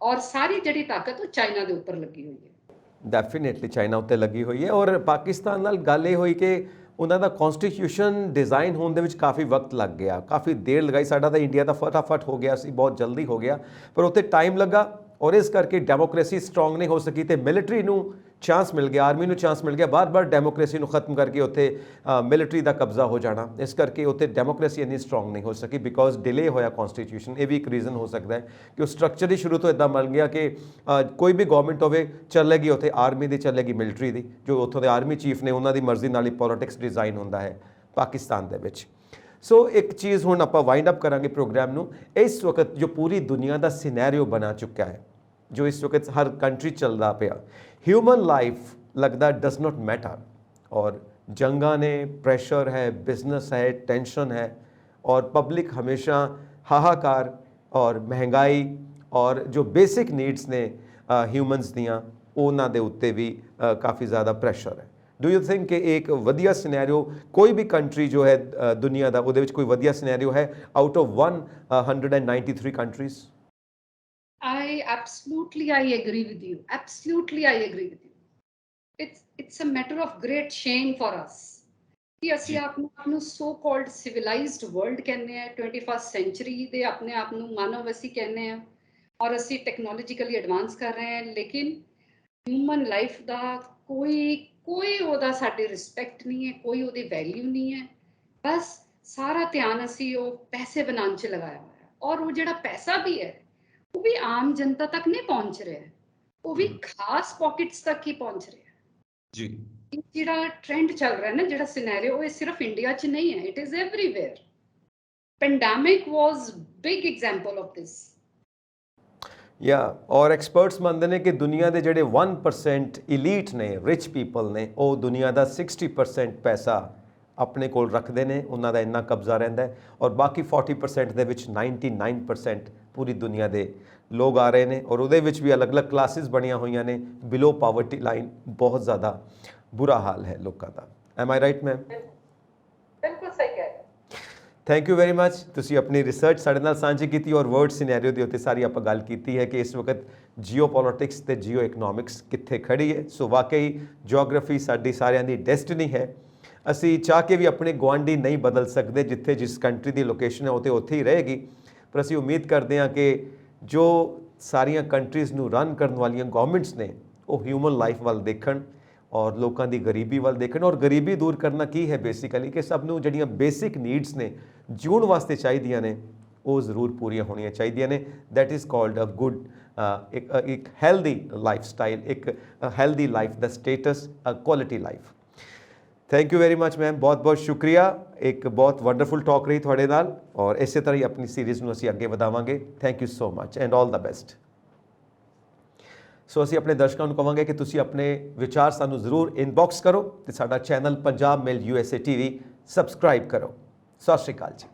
ਔਰ ਸਾਰੀ ਜਿਹੜੀ ਤਾਕਤ ਉਹ ਚਾਈਨਾ ਦੇ ਉੱਪਰ ਲੱਗੀ ਹੋਈ ਹੈ। ਡੈਫੀਨੇਟਲੀ ਚਾਈਨਾ ਉੱਤੇ ਲੱਗੀ ਹੋਈ ਹੈ। ਔਰ ਪਾਕਿਸਤਾਨ ਨਾਲ ਗੱਲ ਇਹ ਹੋਈ ਕਿ ਉਹਨਾਂ ਦਾ ਕਨਸਟੀਟਿਊਸ਼ਨ ਡਿਜ਼ਾਈਨ ਹੋਣ ਦੇ ਵਿੱਚ ਕਾਫੀ ਵਕਤ ਲੱਗ ਗਿਆ, ਕਾਫੀ ਦੇਰ ਲਗਾਈ। ਸਾਡਾ ਤਾਂ ਇੰਡੀਆ ਦਾ ਫਟਾਫਟ ਹੋ ਗਿਆ ਸੀ, ਬਹੁਤ ਜਲਦੀ ਹੋ ਗਿਆ, ਪਰ ਉੱਥੇ ਟਾਈਮ ਲੱਗਾ ਔਰ ਇਸ ਕਰਕੇ ਡੈਮੋਕ੍ਰੇਸੀ ਸਟਰੋਂਗ ਨਹੀਂ ਹੋ ਸਕੀ ਤੇ ਮਿਲਟਰੀ ਨੂੰ ਚਾਂਸ ਮਿਲ ਗਿਆ, ਆਰਮੀ ਨੂੰ ਚਾਂਸ ਮਿਲ ਗਿਆ ਬਾਰ-ਬਾਰ ਡੈਮੋਕ੍ਰੇਸੀ ਨੂੰ ਖਤਮ ਕਰਕੇ ਉੱਥੇ ਮਿਲਟਰੀ ਦਾ ਕਬਜ਼ਾ ਹੋ ਜਾਣਾ। ਇਸ ਕਰਕੇ ਉੱਥੇ ਡੈਮੋਕ੍ਰੇਸੀ ਇੰਨੀ ਸਟਰੋਂਗ ਨਹੀਂ ਹੋ ਸਕੀ ਬਿਕੋਜ਼ ਡਿਲੇ ਹੋਇਆ ਕਨਸਟੀਟਿਊਸ਼ਨ। ਇਹ ਵੀ ਇੱਕ ਰੀਜ਼ਨ ਹੋ ਸਕਦਾ ਹੈ ਕਿ ਉਹ ਸਟਰਕਚਰ ਹੀ ਸ਼ੁਰੂ ਤੋਂ ਇੱਦਾਂ ਬਣ ਗਿਆ ਕਿ ਕੋਈ ਵੀ ਗਵਰਨਮੈਂਟ ਹੋਵੇ ਚੱਲੇਗੀ ਉੱਥੇ ਆਰਮੀ ਦੀ, ਚੱਲੇਗੀ ਮਿਲਟਰੀ ਦੀ। ਜੋ ਉੱਥੋਂ ਦੇ ਆਰਮੀ ਚੀਫ ਨੇ ਉਹਨਾਂ ਦੀ ਮਰਜ਼ੀ ਨਾਲ ਹੀ ਪੋਲਿਟਿਕਸ ਡਿਜ਼ਾਈਨ ਹੁੰਦਾ ਹੈ ਪਾਕਿਸਤਾਨ ਦੇ ਵਿੱਚ। ਸੋ ਇੱਕ ਚੀਜ਼ ਹੁਣ ਆਪਾਂ ਵਾਈਂਡ ਅਪ ਕਰਾਂਗੇ ਪ੍ਰੋਗਰਾਮ ਨੂੰ। ਇਸ ਵਕਤ ਜੋ ਪੂਰੀ ਦੁਨੀਆ ਦਾ ਸਿਨੈਰੀਓ ਬਣਾ ਚੁੱਕਾ ਹੈ, ਜੋ ਇਸ ਵਕਤ ਹਰ ਕੰਟਰੀ ਚੱਲਦਾ ਪਿਆ, ਹਿਊਮਨ ਲਾਈਫ ਲੱਗਦਾ ਡਸ ਨਾਟ ਮੈਟਰ। ਔਰ ਜੰਗਾਂ ਨੇ, ਪ੍ਰੈਸ਼ਰ ਹੈ, ਬਿਜ਼ਨਸ ਹੈ, ਟੈਂਸ਼ਨ ਹੈ ਔਰ ਪਬਲਿਕ ਹਮੇਸ਼ਾ ਹਾਹਾਕਾਰ ਔਰ ਮਹਿੰਗਾਈ ਔਰ ਜੋ ਬੇਸਿਕ ਨੀਡਸ ਨੇ ਹਿਊਮਨਸ ਦੀਆਂ, ਉਹਨਾਂ ਦੇ ਉੱਤੇ ਵੀ ਕਾਫੀ ਜ਼ਿਆਦਾ ਪ੍ਰੈਸ਼ਰ ਹੈ। ਡੂ ਯੂ ਥਿੰਕ ਕਿ ਇੱਕ ਵਧੀਆ ਸਿਨੈਰੀਓ ਕੋਈ ਵੀ ਕੰਟਰੀ ਜੋ ਹੈ ਦੁਨੀਆ ਦਾ, ਉਹਦੇ ਵਿੱਚ ਕੋਈ ਵਧੀਆ ਸਿਨੈਰੀਓ ਹੈ out of 193 countries? I agree with you. Absolutely, I agree with you. It's a matter of great shame for us ਕਿ ਅਸੀਂ ਆਪ ਨੂੰ ਸੋ ਕਾਲਡ ਸਿਵਲਾਈਜ਼ਡ ਵਰਲਡ ਕਹਿੰਦੇ ਆ, 21st ਸੈਂਚੁਰੀ ਦੇ ਆਪਣੇ ਆਪ ਨੂੰ ਮਾਨਵ ਅਸੀਂ ਕਹਿੰਦੇ ਆ ਔਰ ਅਸੀਂ ਟੈਕਨੋਲੋਜੀਕਲੀ ਐਡਵਾਂਸ ਕਰ ਰਹੇ ਹਾਂ, ਲੇਕਿਨ ਹਿਊਮਨ ਲਾਈਫ ਦਾ ਕੋਈ ਉਹਦਾ ਸਾਡੀ ਰਿਸਪੈਕਟ ਨਹੀਂ ਹੈ, ਕੋਈ ਉਹਦੀ ਵੈਲਿਊ ਨਹੀਂ ਹੈ। ਬਸ ਸਾਰਾ ਧਿਆਨ ਅਸੀਂ ਉਹ ਪੈਸੇ ਬਣਾਉਣ 'ਚ ਲਗਾਇਆ ਹੋਇਆ ਔਰ ਉਹ ਜਿਹੜਾ ਪੈਸਾ ਵੀ ਹੈ ਉਹ ਵੀ ਆਮ ਜਨਤਾ ਤੱਕ ਨਹੀਂ ਪਹੁੰਚ ਰਿਹਾ, ਉਹ ਵੀ ਖਾਸ ਪਾਕਟਸ ਤੱਕ ਹੀ ਪਹੁੰਚ ਰਿਹਾ ਜੀ। ਇਹ ਜਿਹੜਾ ਟ੍ਰੈਂਡ ਚੱਲ ਰਿਹਾ ਨਾ, ਜਿਹੜਾ ਸਿਨੈਰੀਓ, ਇਹ ਸਿਰਫ ਇੰਡੀਆ 'ਚ ਨਹੀਂ ਹੈ, it is everywhere. Pandemic was big example of this. या और एक्सपर्ट्स ਮੰਨਦੇ ਨੇ ਕਿ ਦੁਨੀਆ ਦੇ ਜਿਹੜੇ 1% ਇਲੀਟ ਨੇ, ਰਿਚ ਪੀਪਲ ਨੇ, ਉਹ ਦੁਨੀਆ ਦਾ 60% ਪੈਸਾ ਆਪਣੇ ਕੋਲ ਰੱਖਦੇ ਨੇ, ਉਹਨਾਂ ਦਾ ਇੰਨਾ ਕਬਜ਼ਾ ਰਹਿੰਦਾ ਹੈ ਔਰ ਬਾਕੀ 40% ਦੇ ਵਿੱਚ 99% ਪੂਰੀ ਦੁਨੀਆ ਦੇ ਲੋਕ ਆ ਰਹੇ ਨੇ ਔਰ ਉਹਦੇ ਵਿੱਚ ਵੀ ਅਲੱਗ-ਅਲੱਗ ਕਲਾਸਿਸ ਬਣੀਆਂ ਹੋਈਆਂ ਨੇ। ਬਿਲੋ ਪਾਵਰਟੀ ਲਾਈਨ ਬਹੁਤ ਜ਼ਿਆਦਾ ਬੁਰਾ ਹਾਲ ਹੈ ਲੋਕਾਂ ਦਾ। M I right ma'am? ਬਿਲਕੁਲ ਸਹੀ ਕਹਿ ਰਹੇ। Thank you very much. ਤੁਸੀਂ ਆਪਣੀ ਰਿਸਰਚ ਸਾਡੇ ਨਾਲ ਸਾਂਝੀ ਕੀਤੀ ਔਰ ਵਰਲਡ ਸਿਨੈਰੀਓ ਦੇ ਉੱਤੇ ਸਾਰੀ ਆਪਾਂ ਗੱਲ ਕੀਤੀ ਹੈ ਕਿ ਇਸ ਵਕਤ ਜੀਓ ਪੋਲਿਟਿਕਸ ਤੇ ਜੀਓ ਇਕਨੋਮਿਕਸ ਕਿੱਥੇ ਖੜੀ ਹੈ। ਸੋ ਵਾਕਈ ਜਿਓਗ੍ਰਾਫੀ ਸਾਡੀ ਸਾਰਿਆਂ ਦੀ ਡੈਸਟੀਨੀ ਹੈ। ਅਸੀਂ ਚਾਹ ਕੇ ਵੀ ਆਪਣੇ ਗੁਆਂਢੀ ਨਹੀਂ ਬਦਲ ਸਕਦੇ, ਜਿੱਥੇ ਜਿਸ ਕੰਟਰੀ ਦੀ ਲੋਕੇਸ਼ਨ ਹੈ ਉਹ ਤੇ ਉੱਥੇ ਹੀ ਰਹੇਗੀ, ਪਰ ਅਸੀਂ ਉਮੀਦ ਕਰਦੇ ਹਾਂ ਕਿ ਜੋ ਸਾਰੀਆਂ ਕੰਟਰੀਜ਼ ਨੂੰ ਰਨ ਕਰਨ ਵਾਲੀਆਂ ਗਵਰਨਮੈਂਟਸ ਨੇ ਉਹ ਹਿਊਮਨ ਲਾਈਫ ਵੱਲ ਦੇਖਣ ਔਰ ਲੋਕਾਂ ਦੀ ਗਰੀਬੀ ਵੱਲ ਦੇਖਣ। ਔਰ ਗਰੀਬੀ ਦੂਰ ਕਰਨਾ ਕੀ ਹੈ ਬੇਸਿਕਲੀ ਕਿ ਸਭ ਨੂੰ ਜਿਹੜੀਆਂ ਬੇਸਿਕ ਨੀਡਸ ਨੇ ਜਿਉਣ ਵਾਸਤੇ ਚਾਹੀਦੀਆਂ ਨੇ ਉਹ ਜ਼ਰੂਰ ਪੂਰੀਆਂ ਹੋਣੀਆਂ ਚਾਹੀਦੀਆਂ ਨੇ। That is called a good ਇੱਕ ਹੈਲਦੀ ਲਾਈਫ ਸਟਾਈਲ, ਇੱਕ ਹੈਲਦੀ ਲਾਈਫ ਦਾ status, a quality life. Thank you very much ma'am, ਬਹੁਤ ਬਹੁਤ ਸ਼ੁਕਰੀਆ। ਇੱਕ ਬਹੁਤ ਵੰਡਰਫੁਲ ਟਾਕ ਰਹੀ ਤੁਹਾਡੇ ਨਾਲ ਔਰ ਇਸੇ ਤਰ੍ਹਾਂ ਹੀ ਆਪਣੀ ਸੀਰੀਜ਼ ਨੂੰ ਅਸੀਂ ਅੱਗੇ ਵਧਾਵਾਂਗੇ। Thank you so much and all the best. So ਅਸੀਂ ਆਪਣੇ ਦਰਸ਼ਕਾਂ ਨੂੰ ਕਹਾਂਗੇ ਕਿ ਤੁਸੀਂ ਆਪਣੇ ਵਿਚਾਰ ਸਾਨੂੰ ਜ਼ਰੂਰ ਇਨਬਾਕਸ ਕਰੋ ਤੇ ਸਾਡਾ ਚੈਨਲ ਪੰਜਾਬ ਮੇਲ USA TV ਸਬਸਕ੍ਰਾਈਬ ਕਰੋ। ਸਤਿ ਸ਼੍ਰੀ ਅਕਾਲ ਜੀ।